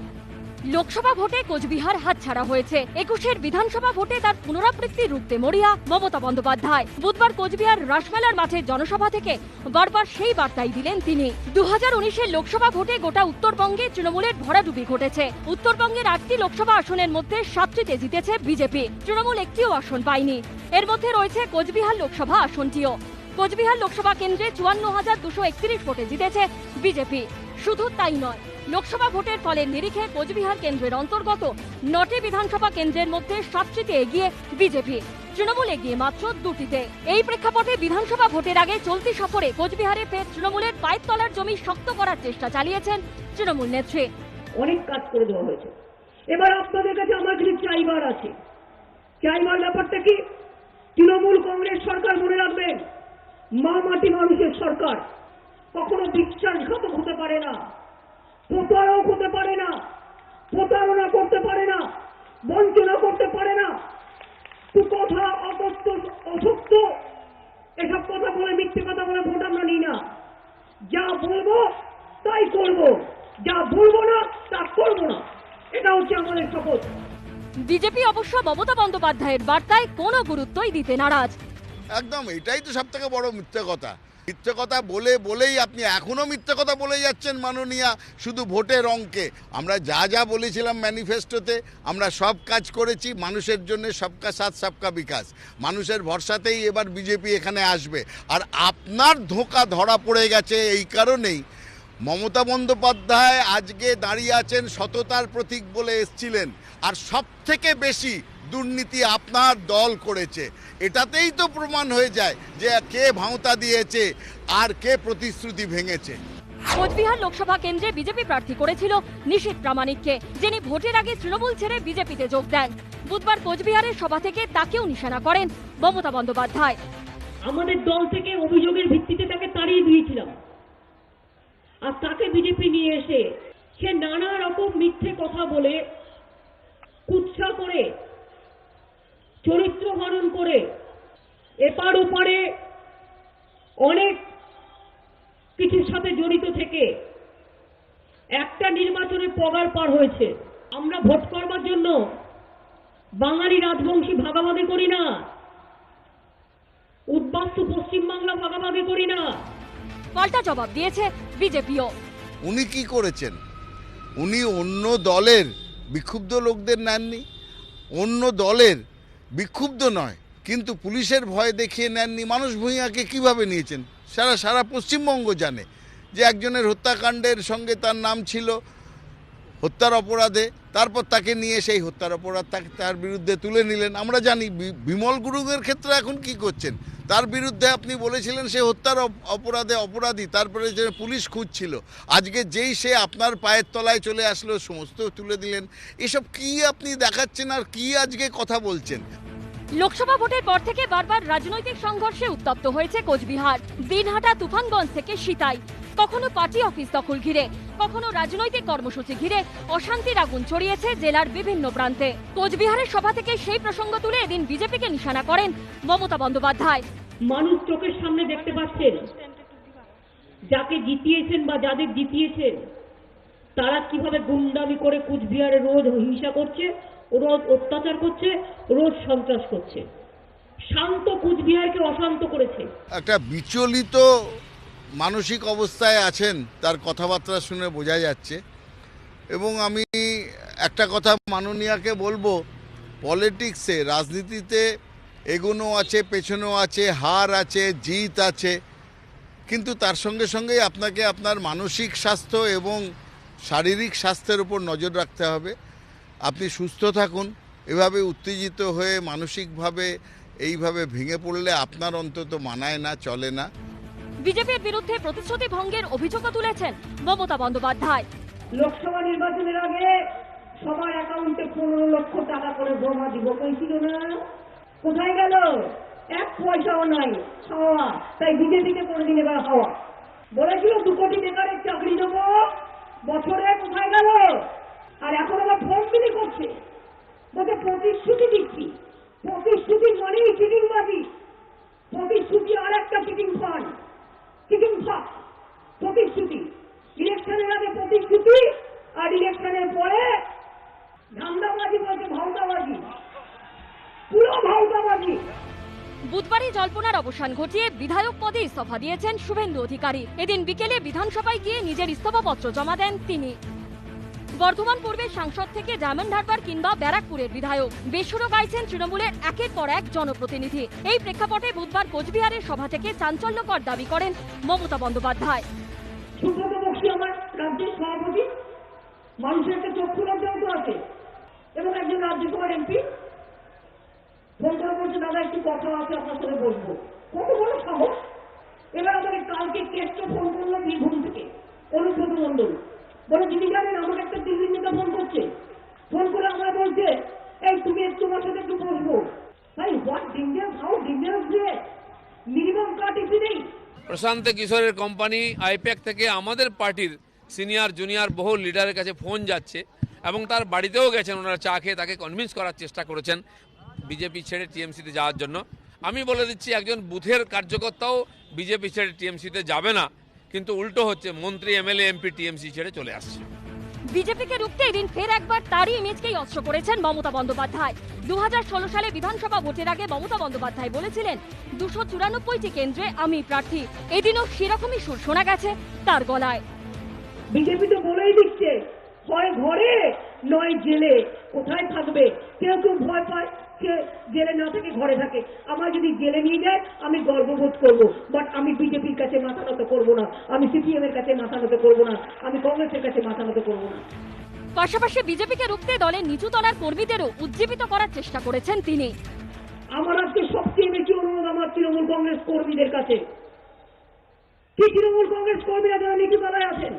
লোকসভা ভোটে কোচবিহার হাতছাড়া হয়েছে, 21-এর বিধানসভা ভোটে তার পুনরাবৃত্তি রুখতে মরিয়া মমতা বন্দ্যোপাধ্যায়। বুধবার কোচবিহার রাসমেলার মাঠের জনসভা থেকে বারবার সেই বার্তাই দিলেন তিনি। 2019-এর লোকসভা ভোটে গোটা উত্তরবঙ্গে তৃণমূলের ভরাডুবি ঘটেছে। উত্তরবঙ্গের 8টি লোকসভা আসনের মধ্যে 7টিতে জিতেছে বিজেপি, তৃণমূল একটিও আসন পায়নি। এর মধ্যে রয়েছে কোচবিহার লোকসভা আসনটিও। কোচবিহার লোকসভা কেন্দ্রে 54,231 ভোটে জিতেছে বিজেপি। শুধু তাই নয়, লোকসভা ভোটের ফলের নিরিখে কোচবিহার কেন্দ্রের অন্তর্গত 9টি বিধানসভা কেন্দ্রের মধ্যে 7টিতে এগিয়ে বিজেপি, তৃণমূল এগিয়ে মাত্র 2টিতে। এই প্রেক্ষাপটে বিধানসভা ভোটের আগে চলতি সফরে কোচবিহারে ফের তৃণমূলের পায়ের তলার জমি শক্ত করার চেষ্টা চালিয়েছেন তৃণমূল নেত্রী। অনেক কাজ করে দেওয়া হয়েছে, এবার আপনাদের কাছে আমার কিছু চাইবার আছে। চাইবার ব্যাপারটা কি? তৃণমূল কংগ্রেস সরকার মনে রাখবেন, মা মাটি মানুষের সরকার, কখনো বিশ্বাসঘাতক হতে পারে না, প্রতারক হতে পারে না, প্রতারণা করতে পারে না, বঞ্চনা করতে পারে না। কুকথা, অসত্য, অসত্য এসব কথা বলে, মিথ্যে কথা বলে ভোট আমরা নিই না। যা বলবো তাই করব, যা বলবো না তা করব না, এটা হচ্ছে আমাদের শপথ। বিজেপি অবশ্য মমতা বন্দ্যোপাধ্যায়ের বার্তায় কোনো গুরুত্বই দিতে নারাজ। একদম, এটাই তো সব থেকে বড় মিথ্যে কথা। মিথ্যে কথা বলেই আপনি এখনো মিথ্যে কথা বলে যাচ্ছেন মাননীয়া, শুধু ভোটের অঙ্কে। আমরা যা যা বলেছিলাম ম্যানিফেস্টোতে, আমরা সব কাজ করেছি মানুষের জন্য, সবকা সাথ সবকা বিকাশ। মানুষের ভরসাতেই এবার বিজেপি এখানে আসবে। আর আপনার ধোঁকা ধরা পড়ে গেছে এই কারণেই, মমতা বন্দ্যোপাধ্যায় আজকে দাঁড়িয়ে আছেন সততার প্রতীক বলে এসছিলেন, আর সব থেকে বেশি দুর্নীতি আপনার দল করেছে। এটাতেই তো প্রমাণ হয়ে যায় যে কে ভাঁওতা দিয়েছে আর কে প্রতিশ্রুতি ভেঙেছে। কোচবিহার লোকসভা কেন্দ্রে বিজেপি প্রার্থী করেছিল নিশীথ প্রামাণিককে, যিনি ভোটের আগে তৃণমূল ছেড়ে বিজেপিতে যোগ দেন। বুধবার কোচবিহারের সভা থেকে তাকেও নিশানা করেন মমতা বন্দ্যোপাধ্যায়। আমাদের দল থেকে অভিযোগের ভিত্তিতে তাকে তাড়িয়ে দিয়েছিলাম, আর তাকে বিজেপি নিয়ে এসে সে নানা রকম মিথ্যে কথা বলে, কুৎসা করে, চরিত্র হরণ করে, এপার ওপারে অনেক কিছুর সাথে জড়িত থেকে একটা নির্বাচনে পগার পার হয়েছে। আমরা ভোট করবার জন্য বাঙালি রাজবংশী ভাগাভাগি করি না, উদ্বাস্তু পশ্চিমবাংলা ভাগাভাগি করি না। পাল্টা জবাব দিয়েছে বিজেপিও। উনি কি করেছেন? উনি অন্য দলের বিক্ষুব্ধ লোকদের নেননি, অন্য দলের বিক্ষুব্ধ নয়, কিন্তু পুলিশের ভয় দেখিয়ে নেননি। মানস ভূঁইয়াকে কিভাবে নিয়েছেন সারা পশ্চিমবঙ্গ জানে যে একজনের হত্যাকাণ্ডের সঙ্গে তার নাম ছিল, হত্যার অপরাধে, তারপর তাকে নিয়ে সেই হত্যার অপরাধ তার বিরুদ্ধে তুলে নিলেন। আমরা জানি বিমল গুরুংয়ের ক্ষেত্রে এখন কি করছেন, তার বিরুদ্ধে আপনি বলেছিলেন সে হত্যার অপরাধে অপরাধী, তারপরে যে পুলিশ খুঁজছিল, আজকে যেই সে আপনার পায়ের তলায় চলে আসলো সমস্ত তুলে দিলেন। এসব কি আপনি দেখাচ্ছেন আর কি আজকে কথা বলছেন? লোকসভা ভোটের পর থেকে বারবার রাজনৈতিক সংঘর্ষে উত্তপ্ত হয়েছে কোচবিহার। দিনহাটা তুফানগঞ্জ থেকে সিতাই, কখনো পার্টি অফিস দখল ঘিরে, কখনো রাজনৈতিক কর্মসূচি ঘিরে অশান্তির আগুন ছড়িয়েছে জেলার বিভিন্ন প্রান্তে। কোচবিহারের সভা থেকে সেই প্রসঙ্গ তুলে এদিন বিজেপিকে নিশানা করেন মমতা বন্দ্যোপাধ্যায়। মানুষ চোখের সামনে দেখতে পাচ্ছেন যাকে জিতিয়েছেন বা যাদের জিতিয়েছেন তারা কিভাবে গুন্ডামি করে কুচবিহারে রোজ হিংসা করছে, রোজ অত্যাচার করছে, রোজ সন্ত্রাস করছে, শান্ত কুচবিহারকে অশান্ত করেছে। একটা বিচলিত মানসিক অবস্থায় আছেন, তার কথাবার্তা শুনে বোঝা যাচ্ছে। এবং আমি একটা কথা মাননীয়াকে বলবো, পলিটিক্সে রাজনীতিতে এগোনো আছে, পেছনেও আছে, হার আছে, জিত আছে, কিন্তু তার সঙ্গে সঙ্গেই আপনাকে আপনার মানসিক স্বাস্থ্য এবং শারীরিক স্বাস্থ্যের উপর নজর রাখতে হবে। আপনি সুস্থ থাকুন। এভাবে উত্তেজিত হয়ে মানসিকভাবে এইভাবে ভেঙে পড়লে আপনার অন্তত মানায় না, চলে না। বিজেপির বিরুদ্ধে প্রতিশ্রুতি ভঙ্গের অভিযোগও তুলেছেন মমতা বন্দ্যোপাধ্যায়। লোকসভা নির্বাচনের আগে সবার অ্যাকাউন্টে 15 লক্ষ টাকা করে জমা দিব কইছিল না, কোথায় গেল? 1 পয়সাও নাই হাওয়া। তাই বিজেপিকে কোনদিন এবার হাওয়া বলেছিল 2 কোটি বেকারের চাকরি দেবো বছরে, কোথায় গেল? আর এখন আবার ফোন বিলি করছে, বলতে প্রতিশ্রুতি দিচ্ছি। প্রতিশ্রুতি মানেই চিটিংবাজি, প্রতিশ্রুতি আর একটা চিটিং ফান্ড, চিটিং ফাঁক। প্রতিশ্রুতি ইলেকশনের আগে প্রতিশ্রুতি, আর ইলেকশনের পরে ধান্দাবাজি বলছে, ভাওতাবাজি, পুরো ভাওতাবাজি। বুধবারই জল্পনার অবসান ঘটিয়ে বিধায়ক পদে ইস্তফা দিয়েছেন শুভেন্দু অধিকারী। এদিন বিকেলে বিধানসভায় গিয়ে নিজের ইস্তফাপত্র জমা দেন তিনি। বর্ধমান পূর্বের সাংসদ থেকে ডায়মন্ড হারবার কিংবা ব্যারাকপুরের বিধায়ক, বেসুরো গাইছেন তৃণমূলের একের পর এক জনপ্রতিনিধি। এই প্রেক্ষাপটে বুধবার কোচবিহারের সভা থেকে চাঞ্চল্যকর দাবি করেন মমতা বন্দ্যোপাধ্যায়। সুব্রত বক্সী আমার রাজ্যের সভাপতি, মানুষের একটা চক্ষু লজ্জাও তো আছে, এবং একজন রাজ্যসভার এমপি ফোন করে বলছে, দাদা একটু কথা আছে আপনার সাথে বলবো। কত বড় সাহস! এবার আমাকে কালকে কেষ্টে ফোন করলো বীরভূম থেকে, অনুব্রত মন্ডল, বলে দিদি জানেন আমাকে একটা দিল্লির নেতা ফোন করছে, ফোন করে আমার বলছে, এই তুমি তোমার সাথে একটু বসবো। ভাই হোয়াট ডেঞ্জারাস, হাউ ডেঞ্জারাস যে মিনিমাম কার্টিসি নেই। প্রশান্ত কিশোরের কোম্পানি আইপ্যাক থেকে আমাদের পার্টির সিনিয়র জুনিয়র বহু লিডারের কাছে ফোন যাচ্ছে এবং তার বাড়িতেও গেছেন, ওনারা চা খেয়ে তাকে কনভিন্স করার চেষ্টা করেছেন বিজেপি ছেড়ে টিএমসিতে যাওয়ার জন্য। আমি বলে দিচ্ছি, একজন বুথের কার্যকর্তাও বিজেপি ছেড়ে টিএমসিতে যাবে না, কিন্তু উল্টো হচ্ছে, মন্ত্রী এমএলএ এমপি টিএমসি ছেড়ে চলে আসছে। বিজেপিকে রুখতে এদিন ফের একবার তারই ইমেজকেই অস্ত্র করেছেন মমতা বন্দ্যোপাধ্যায়। 2016 সালে বিধানসভা ভোটের আগে মমতা বন্দ্যোপাধ্যায় বলেছিলেন 294টি কেন্দ্রে আমি প্রার্থী। এদিনও সেরকমই সুর শোনা গেছে তার গলায়। বিজেপি তো বলেই দিচ্ছে, হয় ঘরে নয় জেলে। কোথায় থাকবে? কেউ কেউ ভয় পায়, জেলে না থেকে ঘরে থাকে। আমার যদি জেলে নিয়ে যায় আমি গর্ববোধ করবো, বাট আমি বিজেপির কাছে মাথা নত করবো না, আমি সিপিএম এর কাছে মাথা নত করবো না, আমি কংগ্রেসের কাছে মাথা নত করবো না। পাশাপাশি বিজেপিকে রুখতে দলের নিচু তলার কর্মীদেরও উজ্জীবিত করার চেষ্টা করেছেন তিনি। আমার আজকে সবচেয়ে বেশি অনুরোধ আমার তৃণমূল কংগ্রেস কর্মীদের কাছে, কি তৃণমূল কংগ্রেস কর্মীরা যারা নিচু তলায় আছেন,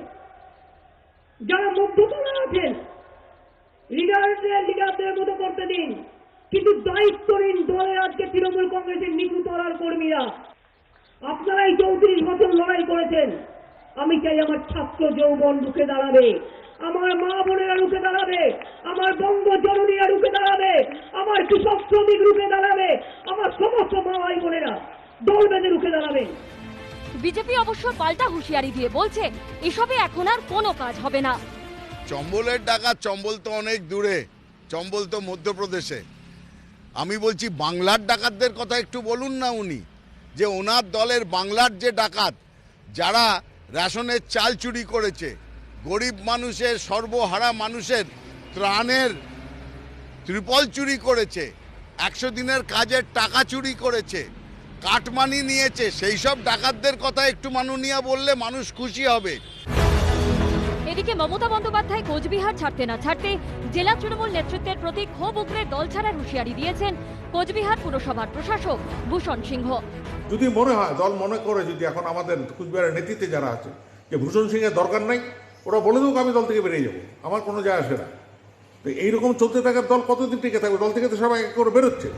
যারা মধ্যতলায় আছেন, লিডারদের মতো করতে দিন, কিন্তু দায়িত্বহীন দলে আজকে তৃণমূল কংগ্রেসের নিচু তলার কর্মীরা, আপনারাই 34 বছর লড়াই করেছেন। আমি চাই আমার ছাত্র যৌবন রুখে দাঁড়াবে, আমার মা বোনেরা রুখে দাঁড়াবে, আমার বঙ্গ জননীরা রুখে দাঁড়াবে, আমার কৃষক শ্রমিক রুখে দাঁড়াবে, আমার সমস্ত মা ভাই বোনেরা দল বেঁধে রুখে দাঁড়াবে। বিজেপি অবশ্য পাল্টা হুঁশিয়ারি দিয়ে বলছে, এসবে এখন আর কোনো কাজ হবে না। চম্বলের ডাকাত, চম্বল তো অনেক দূরে, চম্বল তো মধ্যপ্রদেশে। আমি বলছি বাংলার ডাকাতদের কথা একটু বলুন না উনি, যে ওনার দলের বাংলার যে ডাকাত, যারা রেশনের চাল চুরি করেছে, গরিব মানুষের, সর্বহারা মানুষের ত্রাণের ত্রিপল চুরি করেছে, 100 দিনের কাজের টাকা চুরি করেছে, কাটমানি নিয়েছে, সেই সব ডাকাতদের কথা একটু মাননীয় বললে মানুষ খুশি হবে। এদিকে মমতা বন্দ্যোপাধ্যায় কোচবিহার ছাড়তে না ছাড়তে জেলা তৃণমূল নেতৃত্বের প্রতি ক্ষোভ উগরে দল ছাড়ার হুঁশিয়ারি দিয়েছেন কোচবিহার পুরসভার প্রশাসক ভূষণ সিংহ। যদি মনে হয়, দল মনে করে যদি এখন আমাদের কুচবিহারের নেতৃত্বে যারা আছে যে ভূষণ সিংয়ের দরকার নাই, ওরা বলে দেবো আমি দল থেকে বেরিয়ে যাবো, আমার কোনো যায় আসে না। তো এইরকম চলতে থাকার দল কতদিন টিকে থাকবে? দল থেকে তো সবাই এক করে বেরোচ্ছে।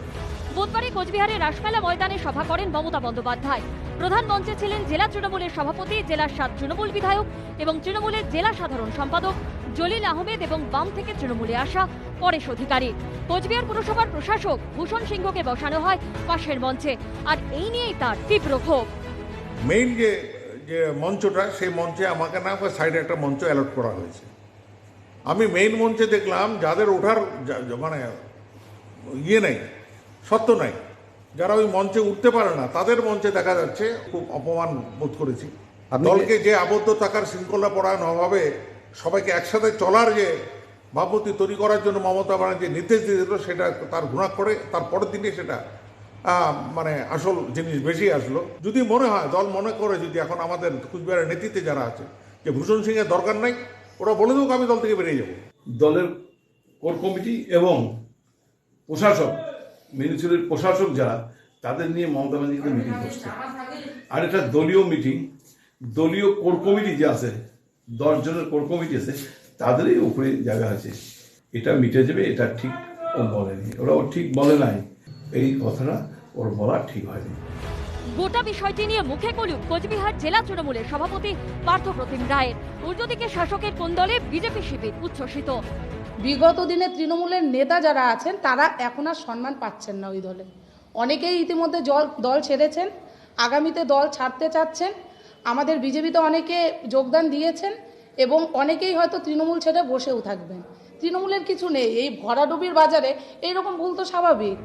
বুধবারে কোচবিহারের রাসমেলা ময়দানে সভা করেন মমতা বন্দ্যোপাধ্যায়। প্রধান মঞ্চে ছিলেন জেলা তৃণমূলের সভাপতি, জেলার 7 তৃণমূল বিধায়ক এবং তৃণমূলের জেলা সাধারণ সম্পাদক জলিল আহমেদ এবং বাম থেকে তৃণমূলে আসা পরেশ অধিকারী। কোচবিহার পুরসভার প্রশাসক ভূষণ সিংহকে বসানো হয় পাশের মঞ্চে, আর এই নিয়েই তার তীব্র ক্ষোভ। মেইন যে মঞ্চটা, সেই মঞ্চে আমাকে না সাইডে একটা মঞ্চ অ্যালট করা হয়েছে। আমি মেইন মঞ্চে দেখলাম যাদের ওঠার মানে নেই, সত্য নাই, যারা ওই মঞ্চে উঠতে পারে না তাদের মঞ্চে দেখা যাচ্ছে। খুব অপমান বোধ করেছি। দলকে যে আবদ্ধ থাকার শৃঙ্খলা পরায়ণ অভাবে সবাইকে একসাথে চলার যে ভাবমূর্তি তৈরি করার জন্য মমতা ব্যানার্জি নির্দেশ দিয়েছিল, সেটা তার ঘুণা করে তার পরের দিনে সেটা মানে আসল জিনিস বেশি আসলো। যদি মনে হয়, দল মনে করে যদি এখন আমাদের কুচবিহারের নেতৃত্বে যারা আছে যে ভূষণ সিংয়ের দরকার নাই, ওরা বলে দেবো আমি দল থেকে বেরিয়ে যাবো। দলের কোর কমিটি এবং প্রশাসক, মিউনিসিপ্যালিটির প্রশাসক যারা, তাদের নিয়ে মমতা ব্যানার্জি কিন্তু মিটিং করছে। আর এটা দলীয় মিটিং, দলীয় কোর কমিটি যে আছে, 10 জনের কোর কমিটি আছে, তাদেরই উপরে জায়গা আছে। এটা মিটে যাবে, এটা ঠিক ও বলেনি, ওরা ঠিক বলে নাই, এই কথাটা ওর বলা ঠিক হয়নি। গোটা বিষয়টি নিয়ে মুখে কলুক কোচবিহার জেলা তৃণমূলের সভাপতি পার্থপ্রতিম রায়ের। উল্টোদিকে শাসকের কোন দলে বিজেপি শিবির উচ্ছ্বসিত। বিগত দিনে তৃণমূলের নেতা যারা আছেন তারা এখন আর সম্মান পাচ্ছেন না ওই দলে। অনেকেই ইতিমধ্যে দল ছেড়েছেন, আগামীতে দল ছাড়তে চাচ্ছেন। আমাদের বিজেপিতে অনেকে যোগদান দিয়েছেন এবং অনেকেই হয়তো তৃণমূল ছেড়ে বসেও থাকবেন। তৃণমূলের কিছু নেই, এই ভরাডুবির বাজারে এইরকম ভুল তো স্বাভাবিক।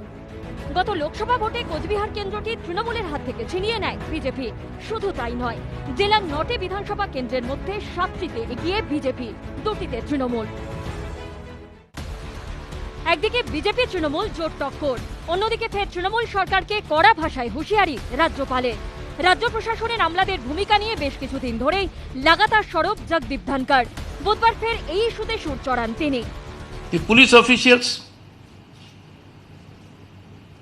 গত লোকসভা ভোটে কোচবিহার কেন্দ্রটি তৃণমূলের হাত থেকে ছিনিয়ে নেয় বিজেপি। শুধু তাই নয়, জেলার 9টি বিধানসভা কেন্দ্রের মধ্যে 7টিতে এগিয়ে বিজেপি, 2টিতে তৃণমূল। একদিকে বিজেপি তৃণমূল জোট টক্কর, অন্যদিকে ফের তৃণমূল সরকারকে কড়া ভাষায় হুঁশিয়ারি রাজ্যপালের। রাজ্য প্রশাসনের আমলাদের ভূমিকা নিয়ে বেশ কিছুদিন ধরেই লাগাতার সরব জগদীপ ধনকড়। বুধবার ফের এই ইস্যুতে সুর চড়ান তিনি। The police officials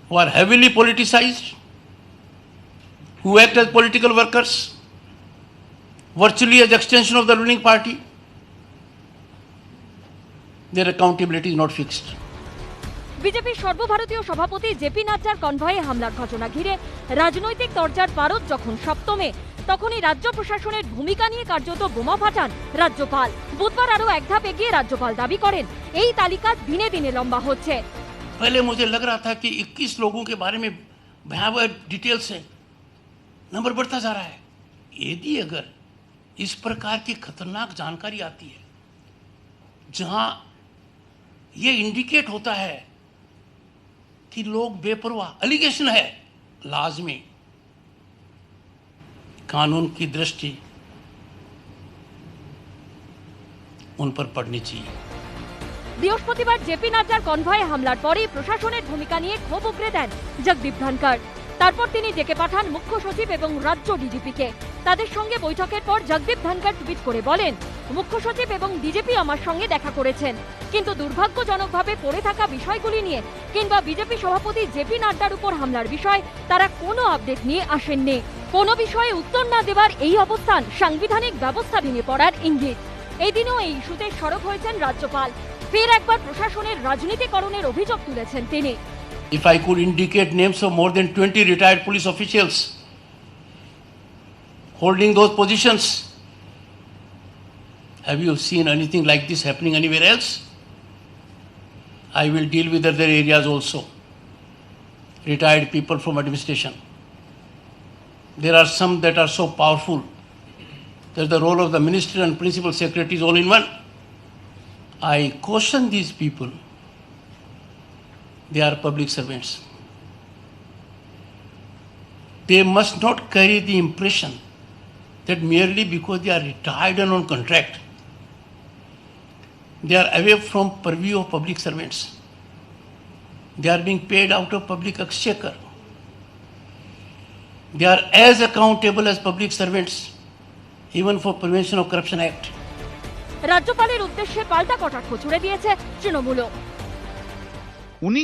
who are heavily politicized, who act as political workers, virtually as extension of the ruling party, their accountability is not fixed. বিজেপির সর্বভারতীয় সভাপতি জেপি নাড্ডার কনভয়ে হামলার ঘটনা ঘিরে রাজনৈতিক তরজার পারদ যখন সপ্তমে, তখনই রাজ্য প্রশাসনের ভূমিকা নিয়ে কার্যত বোমা ফাটান রাজ্যপাল। বুধবার আরও এক ধাপ এগিয়ে রাজ্যপাল দাবি করেন এই তালিকা দিনে দিনে লম্বা হচ্ছে। पहले मुझे लग रहा था कि 21 लोगों के बारे में भयावह डिटेल्स है, नंबर बढ़ता जा रहा है। यदि अगर इस प्रकार की खतरनाक जानकारी आती है जहां ये इंडिकेट होता है कि लोग बेपरवाह, एलिगेशन है, लाजमी कानून की दृष्टि उन पर पड़नी चाहिए। বৃহস্পতিবার জেপি নাড্ডার কনভয়ে হামলার পরই প্রশাসনের ভূমিকা নিয়ে ক্ষোভ উগরে দেন জগদীপ ধনকড়। তারপর তিনি ডেকে পাঠান মুখ্য সচিব এবং রাজ্য ডিজিপিকে। তাদের সঙ্গে বৈঠকের পর জগদীপ ধনকড় টুইট করে বলেন, মুখ্য সচিব এবং ডিজিপি আমার সঙ্গে দেখা করেছেন, কিন্তু দুর্ভাগ্যজনকভাবে পড়ে থাকা বিষয়গুলি নিয়ে কিংবা বিজেপি সভাপতি জেপি নাড্ডার উপর হামলার বিষয় তারা কোনো আপডেট নিয়ে আসেননি। কোনো বিষয়ে উত্তর না দেওয়ার এই অবস্থান সাংবিধানিক ব্যবস্থা ভেঙে পড়ার ইঙ্গিত। এই দিনও এই ইস্যুতে সরব হয়েছেন রাজ্যপাল। ফের একবার প্রশাসনের রাজনীতিকরণের অভিযোগ তুলেছেন তিনি। If I could indicate names of more than 20 retired police officials holding those positions, have you seen anything like this happening anywhere else? I will deal with other areas also. Retired people from administration. There are some that are so powerful that the role of the minister and principal secretary is all in one. I caution these people. They are public servants. They must not carry the impression that merely because they are retired and on contract, they are away from purview of public servants. They are being paid out of public exchequer. They are as accountable as public servants, even for Prevention of Corruption Act. রাজ্যপালের উদ্দেশ্যে পাল্টা কটাক্ষ ছুড়ে দিয়েছে তৃণমূল। উনি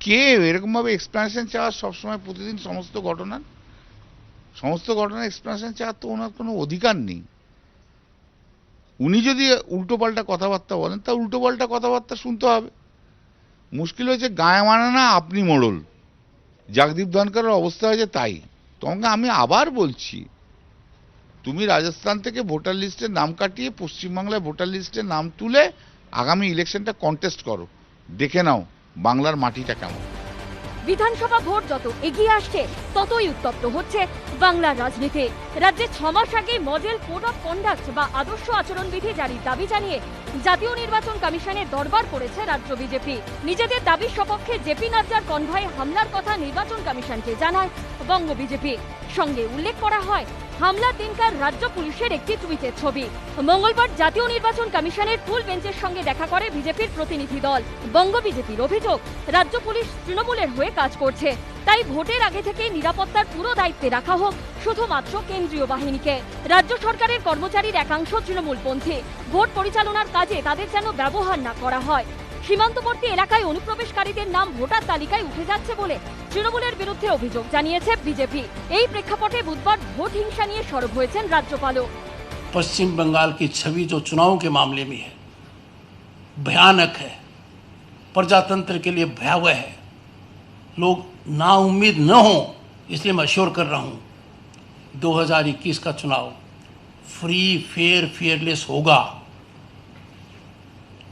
কে এরকম ভাবে explanation চাওয়ার সবসময় প্রতিদিন সমস্ত ঘটনার এক্সপ্লেনেশন চাওয়ার তো ওনার কোনো অধিকার নেই। উনি যদি উল্টোপাল্টা কথাবার্তা বলেন তা উল্টোপাল্টা কথাবার্তা শুনতে হবে। মুশকিল হয়েছে গায়ে মানে না আপনি মোড়ল, জগদীপ ধনকরের অবস্থা হয়েছে তাই। তোমাকে আমি আবার বলছি, তুমি রাজস্থান থেকে ভোটার লিস্টের নাম কাটিয়ে পশ্চিমবাংলায় ভোটার লিস্টের নাম তুলে আগামী ইলেকশনটা কন্টেস্ট করো, দেখে নাও বাংলার মাটিটা কেমন। বিধানসভা ভোট যত এগিয়ে আসছে ততই উত্তপ্ত হচ্ছে বাংলার রাজনীতি। রাজ্যে 6 মাস আগে মডেল কোড অফ কন্ডাক্ট বা আদর্শ আচরণবিধি জারির দাবি জানিয়ে জাতীয় নির্বাচন কমিশনের দরবার করেছে রাজ্য বিজেপি। নিজেদের দাবির সপক্ষে জেপি নাড্ডার কনভয়ে হামলার কথা নির্বাচন কমিশনকে জানায় বঙ্গ বিজেপি। সঙ্গে উল্লেখ করা হয় হামলার দিনকার রাজ্য পুলিশের একটি টুইটের ছবি। মঙ্গলবার জাতীয় নির্বাচন কমিশনের ফুল বেঞ্চের সঙ্গে দেখা করে বিজেপির প্রতিনিধি দল। বঙ্গ বিজেপির অভিযোগ, রাজ্য পুলিশ তৃণমূলের হয়ে কাজ করছে, তাই ভোটের আগে থেকে নিরাপত্তার পুরো দায়িত্বে রাখা হোক শুধুমাত্র কেন্দ্রীয় বাহিনীকে। রাজ্য সরকারের কর্মচারীর একাংশ তৃণমূলপন্থী, ভোট পরিচালনার কাজে তাদের যেন ব্যবহার না করা হয়। সীমান্তবর্তী এলাকায় অনুপ্রবেশকারীদের নাম ভোটার তালিকায় উঠে যাচ্ছে বলে তৃণমূলের বিরুদ্ধে অভিযোগ জানিয়েছে বিজেপি। এই প্রেক্ষাপটে বুধবার ভোট হিংসা নিয়ে সরব হয়েছেন রাজ্যপালও। पश्चिम बंगाल की छवि जो चुनाव के मामले में है, भयानक है, प्रजातंत्र के लिए भयावह है। लोग नाउम्मीद न हो, इसलिए मैं अश्योर कर रहा हूं 2021 का चुनाव फ्री फेयर फेयरलेस होगा।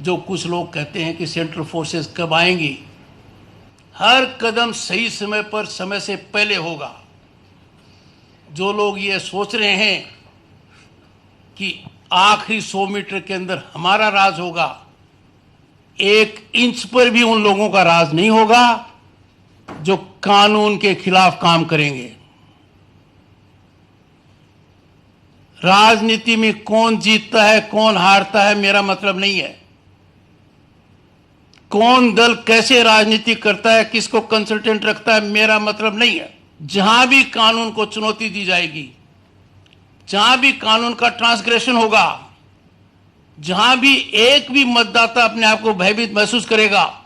जो कुछ लोग कहते हैं कि सेंट्रल फोर्सेस कब आएंगी, हर कदम सही समय पर समय से पहले होगा। जो लोग ये सोच रहे हैं कि आखिरी 100 मीटर के अंदर हमारा राज होगा, 1 इंच पर भी उन लोगों का राज नहीं होगा जो कानून के खिलाफ काम करेंगे। राजनीति में कौन जीतता है कौन हारता है मेरा मतलब नहीं है। कौन दल कैसे राजनीति करता है, किसको कंसल्टेंट रखता है, मेरा मतलब नहीं है। जहां भी कानून को चुनौती दी जाएगी, जहां भी कानून का ट्रांसग्रेशन होगा, जहां भी एक भी मतदाता अपने आप को भयभीत महसूस करेगा,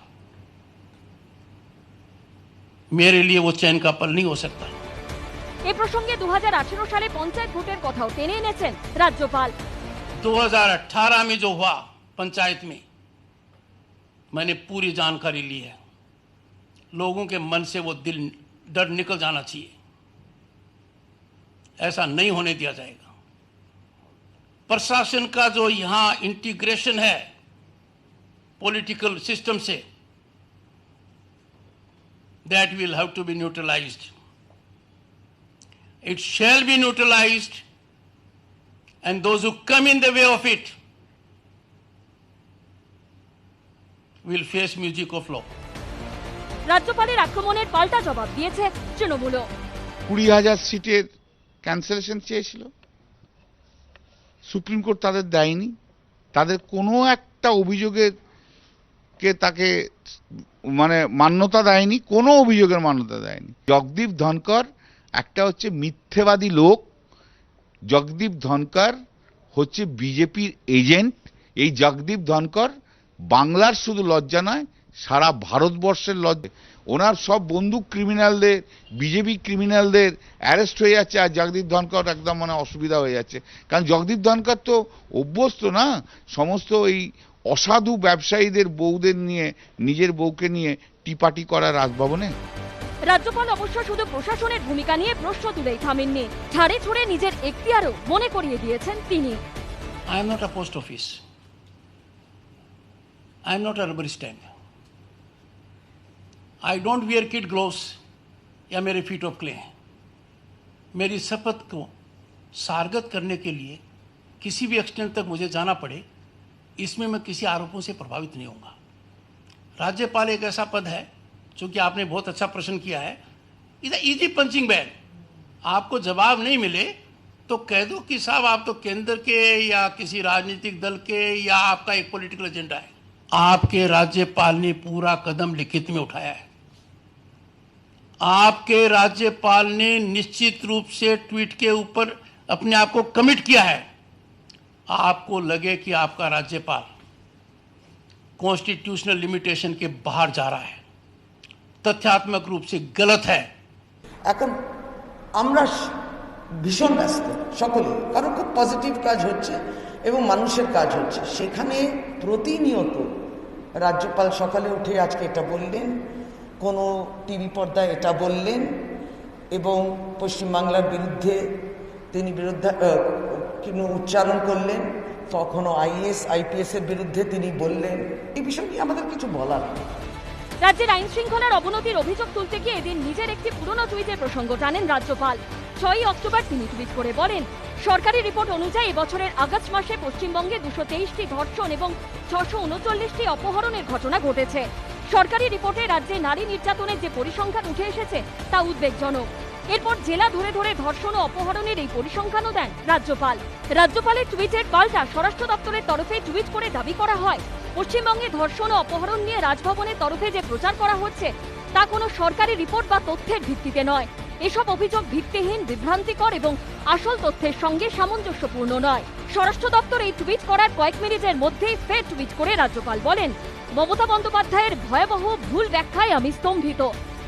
मेरे लिए वो चैन का पल नहीं हो सकता। এই প্রসঙ্গে 2018 সালে পঞ্চায়েত ভোটের কথাও টেনে এনেছেন রাজ্যপাল। 2018 में जो हुआ पंचायत में, मैंने पूरी जानकारी ली है। लोगों के मन से वो डर निकल जाना चाहिए, ऐसा नहीं होने दिया जाएगा। प्रशासन का जो यहां इंटीग्रेशन है पॉलिटिकल सिस्टम से, that will have to be neutralized. It shall be neutralized and those who come in the way of it will face music of law. রাজ্যপালের আক্রমণের পাল্টা জবাব দিয়েছে তৃণমূলও। 20,000 সিটের ক্যান্সেলেশন চেয়েছিল, সুপ্রিম কোর্ট তাদের দেয়নি। তাদের কোনো একটা অভিযোগের কে তাকে মানে মান্যতা দেয়নি, কোনো অভিযোগের মান্যতা দেয়নি। জগদীপ ধনকর একটা হচ্ছে মিথ্যেবাদী লোক। জগদীপ ধনকর হচ্ছে বিজেপির এজেন্ট। এই জগদীপ ধনকর বাংলার শুধু লজ্জা নয়, সারা ভারতবর্ষের লজ্জা। ওনার সব বন্দুক ক্রিমিনালদের, বিজেপি ক্রিমিনালদের অ্যারেস্ট হয়ে যাচ্ছে, আর জগদীপ ধনকর একদম মানে অসুবিধা হয়ে যাচ্ছে। কারণ জগদীপ ধনকর তো অভ্যস্ত না সমস্ত এই অসাধু ব্যবসায়ীদের বউদের নিয়ে, নিজের বউকে নিয়ে টিপাটি করা রাজভবনে। রাজ্যপাল অবশ্য শুধু প্রশাসনের ভূমিকা নিয়ে প্রশ্ন তুলেই থামেননি, ছাড়ে ছুড়ে নিজের এখতিয়ারও মনে করিয়ে দিয়েছেন তিনি। I am not a post office. I am not a rubber stamp. I don't wear kid gloves या मेरे फीट ऑफ क्ले हैं। मेरी शपथ को सारगत करने के लिए किसी भी एक्सटेंट तक मुझे जाना पड़े, इसमें मैं किसी आरोपों से प्रभावित नहीं होऊंगा। राज्यपाल एक ऐसा पद है, चूंकि आपने बहुत अच्छा प्रश्न किया है, इज इजी पंचिंग बैग। आपको जवाब नहीं मिले तो कह दो कि साहब आप तो केंद्र के या किसी राजनीतिक दल के या आपका एक पॉलिटिकल एजेंडा है। आपके राज्यपाल ने पूरा कदम लिखित में उठाया है। आपके राज्यपाल ने निश्चित रूप से ट्वीट के ऊपर अपने आप को कमिट किया है। आपको लगे कि आपका राज्यपाल कॉन्स्टिट्यूशनल लिमिटेशन के बाहर जा रहा है, तथ्यात्मक रूप से गलत है। এখন আমরা ভীষণ ব্যস্ত সকলে, কারণ খুব পজিটিভ কাজ হচ্ছে এবং মানুষের কাজ হচ্ছে। সেখানে প্রতিনিয়ত রাজ্যপাল সকালে উঠে আজকে এটা বললেন, কোনো টিভি পর্দায় এটা বললেন এবং পশ্চিমবাংলার বিরুদ্ধে তিনি উচ্চারণ করলেন, কখনো আইএস আইপিএস এর বিরুদ্ধে তিনি বললেন। এই বিষয় নিয়ে আমাদের কিছু বলার নেই। রাজ্যের আইন শৃঙ্খলার অবনতির অভিযোগ তুলতে গিয়ে এদিন নিজের একটি পুরনো টুইটের প্রসঙ্গ টানেন রাজ্যপাল। 6ই অক্টোবর তিনি টুইট করে বলেন, সরকারি রিপোর্ট অনুযায়ী এবছরের আগস্ট মাসে পশ্চিমবঙ্গে 223টি ধর্ষণ এবং 639টি অপহরণের ঘটনা ঘটেছে। সরকারি রিপোর্টে রাজ্যে নারী নির্যাতনের যে পরিসংখ্যান উঠে এসেছে তা উদ্বেগজনক। এরপর জেলা ধরে ধরে ধর্ষণ ও অপহরণের এই পরিসংখ্যানও দেন রাজ্যপাল। রাজ্যপালের টুইটের পাল্টা স্বরাষ্ট্র দপ্তরের তরফে টুইট করে দাবি করা হয়, পশ্চিমবঙ্গে ধর্ষণ ও অপহরণ নিয়ে রাজভবনের তরফে যে প্রচার করা হচ্ছে তা কোনো সরকারি রিপোর্ট বা তথ্যের ভিত্তিতে নয়। এসব অভিযোগ ভিত্তিহীন, বিভ্রান্তিকর এবং আসল তথ্যের সঙ্গে সামঞ্জস্যপূর্ণ নয়। স্বরাষ্ট্র দপ্তর এই টুইট করার কয়েক মিনিটের মধ্যেই ফের টুইট করে রাজ্যপাল বলেন, মমতা বন্দ্যোপাধ্যায়ের ভয়াবহ ভুল ব্যাখ্যায় আমি স্তম্ভিত।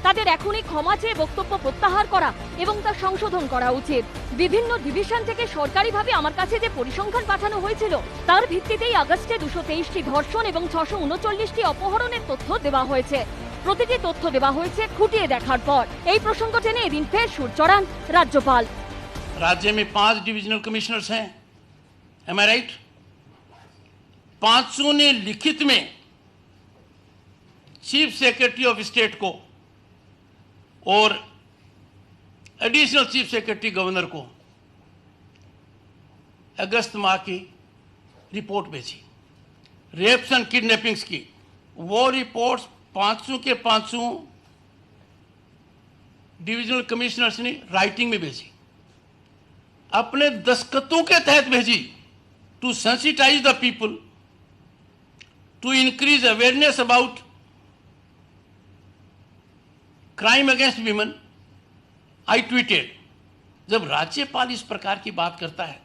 তাদের এখনই ক্ষমা চেয়ে বক্তব্য প্রত্যাহার করা এবং তা সংশোধন করা উচিত। বিভিন্ন ডিভিশন থেকে সরকারিভাবে আমার কাছে যে পরিসংখ্যান পাঠানো হয়েছিল তার ভিত্তিতেই আগস্টে 223টি ধর্ষণ এবং 639টি অপহরণের তথ্য দেওয়া হয়েছে। প্রতিটি তথ্য দেওয়া হয়েছে খুঁটিয়ে দেখার পর। এই প্রসঙ্গ টেনে এদিন ফের সুর চড়ান রাজ্যপাল। राज्य में 5 डिविजनल कमिश्नर्स हैं, एम आई राइट? 500 ने लिखित में चीफ सेक्रेटरी ऑफ स्टेट को और एडिशनल चीफ सेक्रेटरी गवर्नर को अगस्त माह की रिपोर्ट भेजी रेप्स एंड किडनैपिंग्स की। वो रिपोर्ट्स 500 के 500 डिविजनल कमिश्नर्स ने राइटिंग में भेजी, अपने दस्तखतों के तहत भेजी, to sensitize the people, to increase awareness about crime against women. I tweeted. जब राज्यपाल इस प्रकार की बात करता है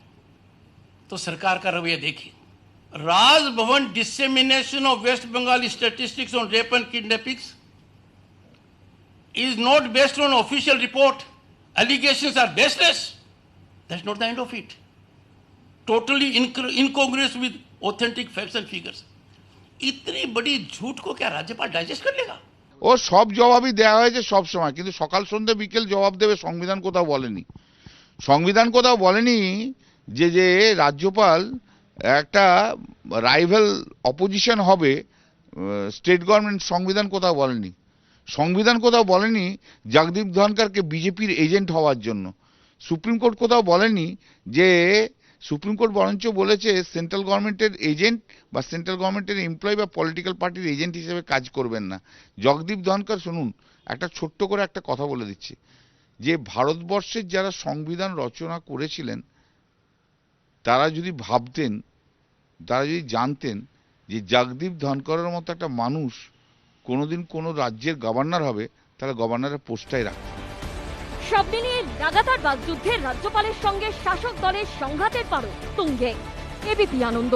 तो सरकार का रवैया देखिए। Raj Bhavan dissemination of West Bengal statistics on rape and kidnappings is not based on official report. Allegations are baseless. That's not the end of it. Totally incongruous with authentic facts and figures. इतनी बड़ी झूठ को क्या राज्यपाल डाइजेस्ट कर लेगा? ও সব জবাবই দেওয়া হয়েছে সব সময়, কিন্তু সকাল সন্ধ্যে বিকেল জবাব দেবে সংবিধান কোথাও বলেনি। সংবিধান কোথাও বলেনি যে রাজ্যপাল একটা রাইভাল অপোজিশন হবে স্টেট গভর্নমেন্ট, সংবিধান কোথাও বলেনি। সংবিধান কোথাও বলেনি জগদীপ ধনকরকে বিজেপির এজেন্ট হওয়ার জন্য। সুপ্রিম কোর্ট কোথাও বলেনি যে, সুপ্রিম কোর্ট বরঞ্চ বলেছে সেন্ট্রাল গভর্নমেন্টের এজেন্ট বা সেন্ট্রাল গভর্নমেন্টের এমপ্লয়ি বা পলিটিক্যাল পার্টির এজেন্ট হিসেবে কাজ করবেন না। জগদীপ ধনকর, শুনুন একটা ছোট্ট করে একটা কথা বলে দিচ্ছি, যে ভারতবর্ষের যারা সংবিধান রচনা করেছিলেন তারা যদি ভাবতেন, তারা যদি জানতেন যে জগদীপ ধনকরের মতো একটা মানুষ কোনোদিন কোনো রাজ্যের গভর্নর হবে, তাহলে গভর্নরের পোস্টটাই রাখতেন। সব মিলিয়ে লাগাতার বাকযুদ্ধে রাজ্যপালের সঙ্গে শাসক দলের সংঘাতের পারও তুঙ্গে। এবিপি আনন্দ।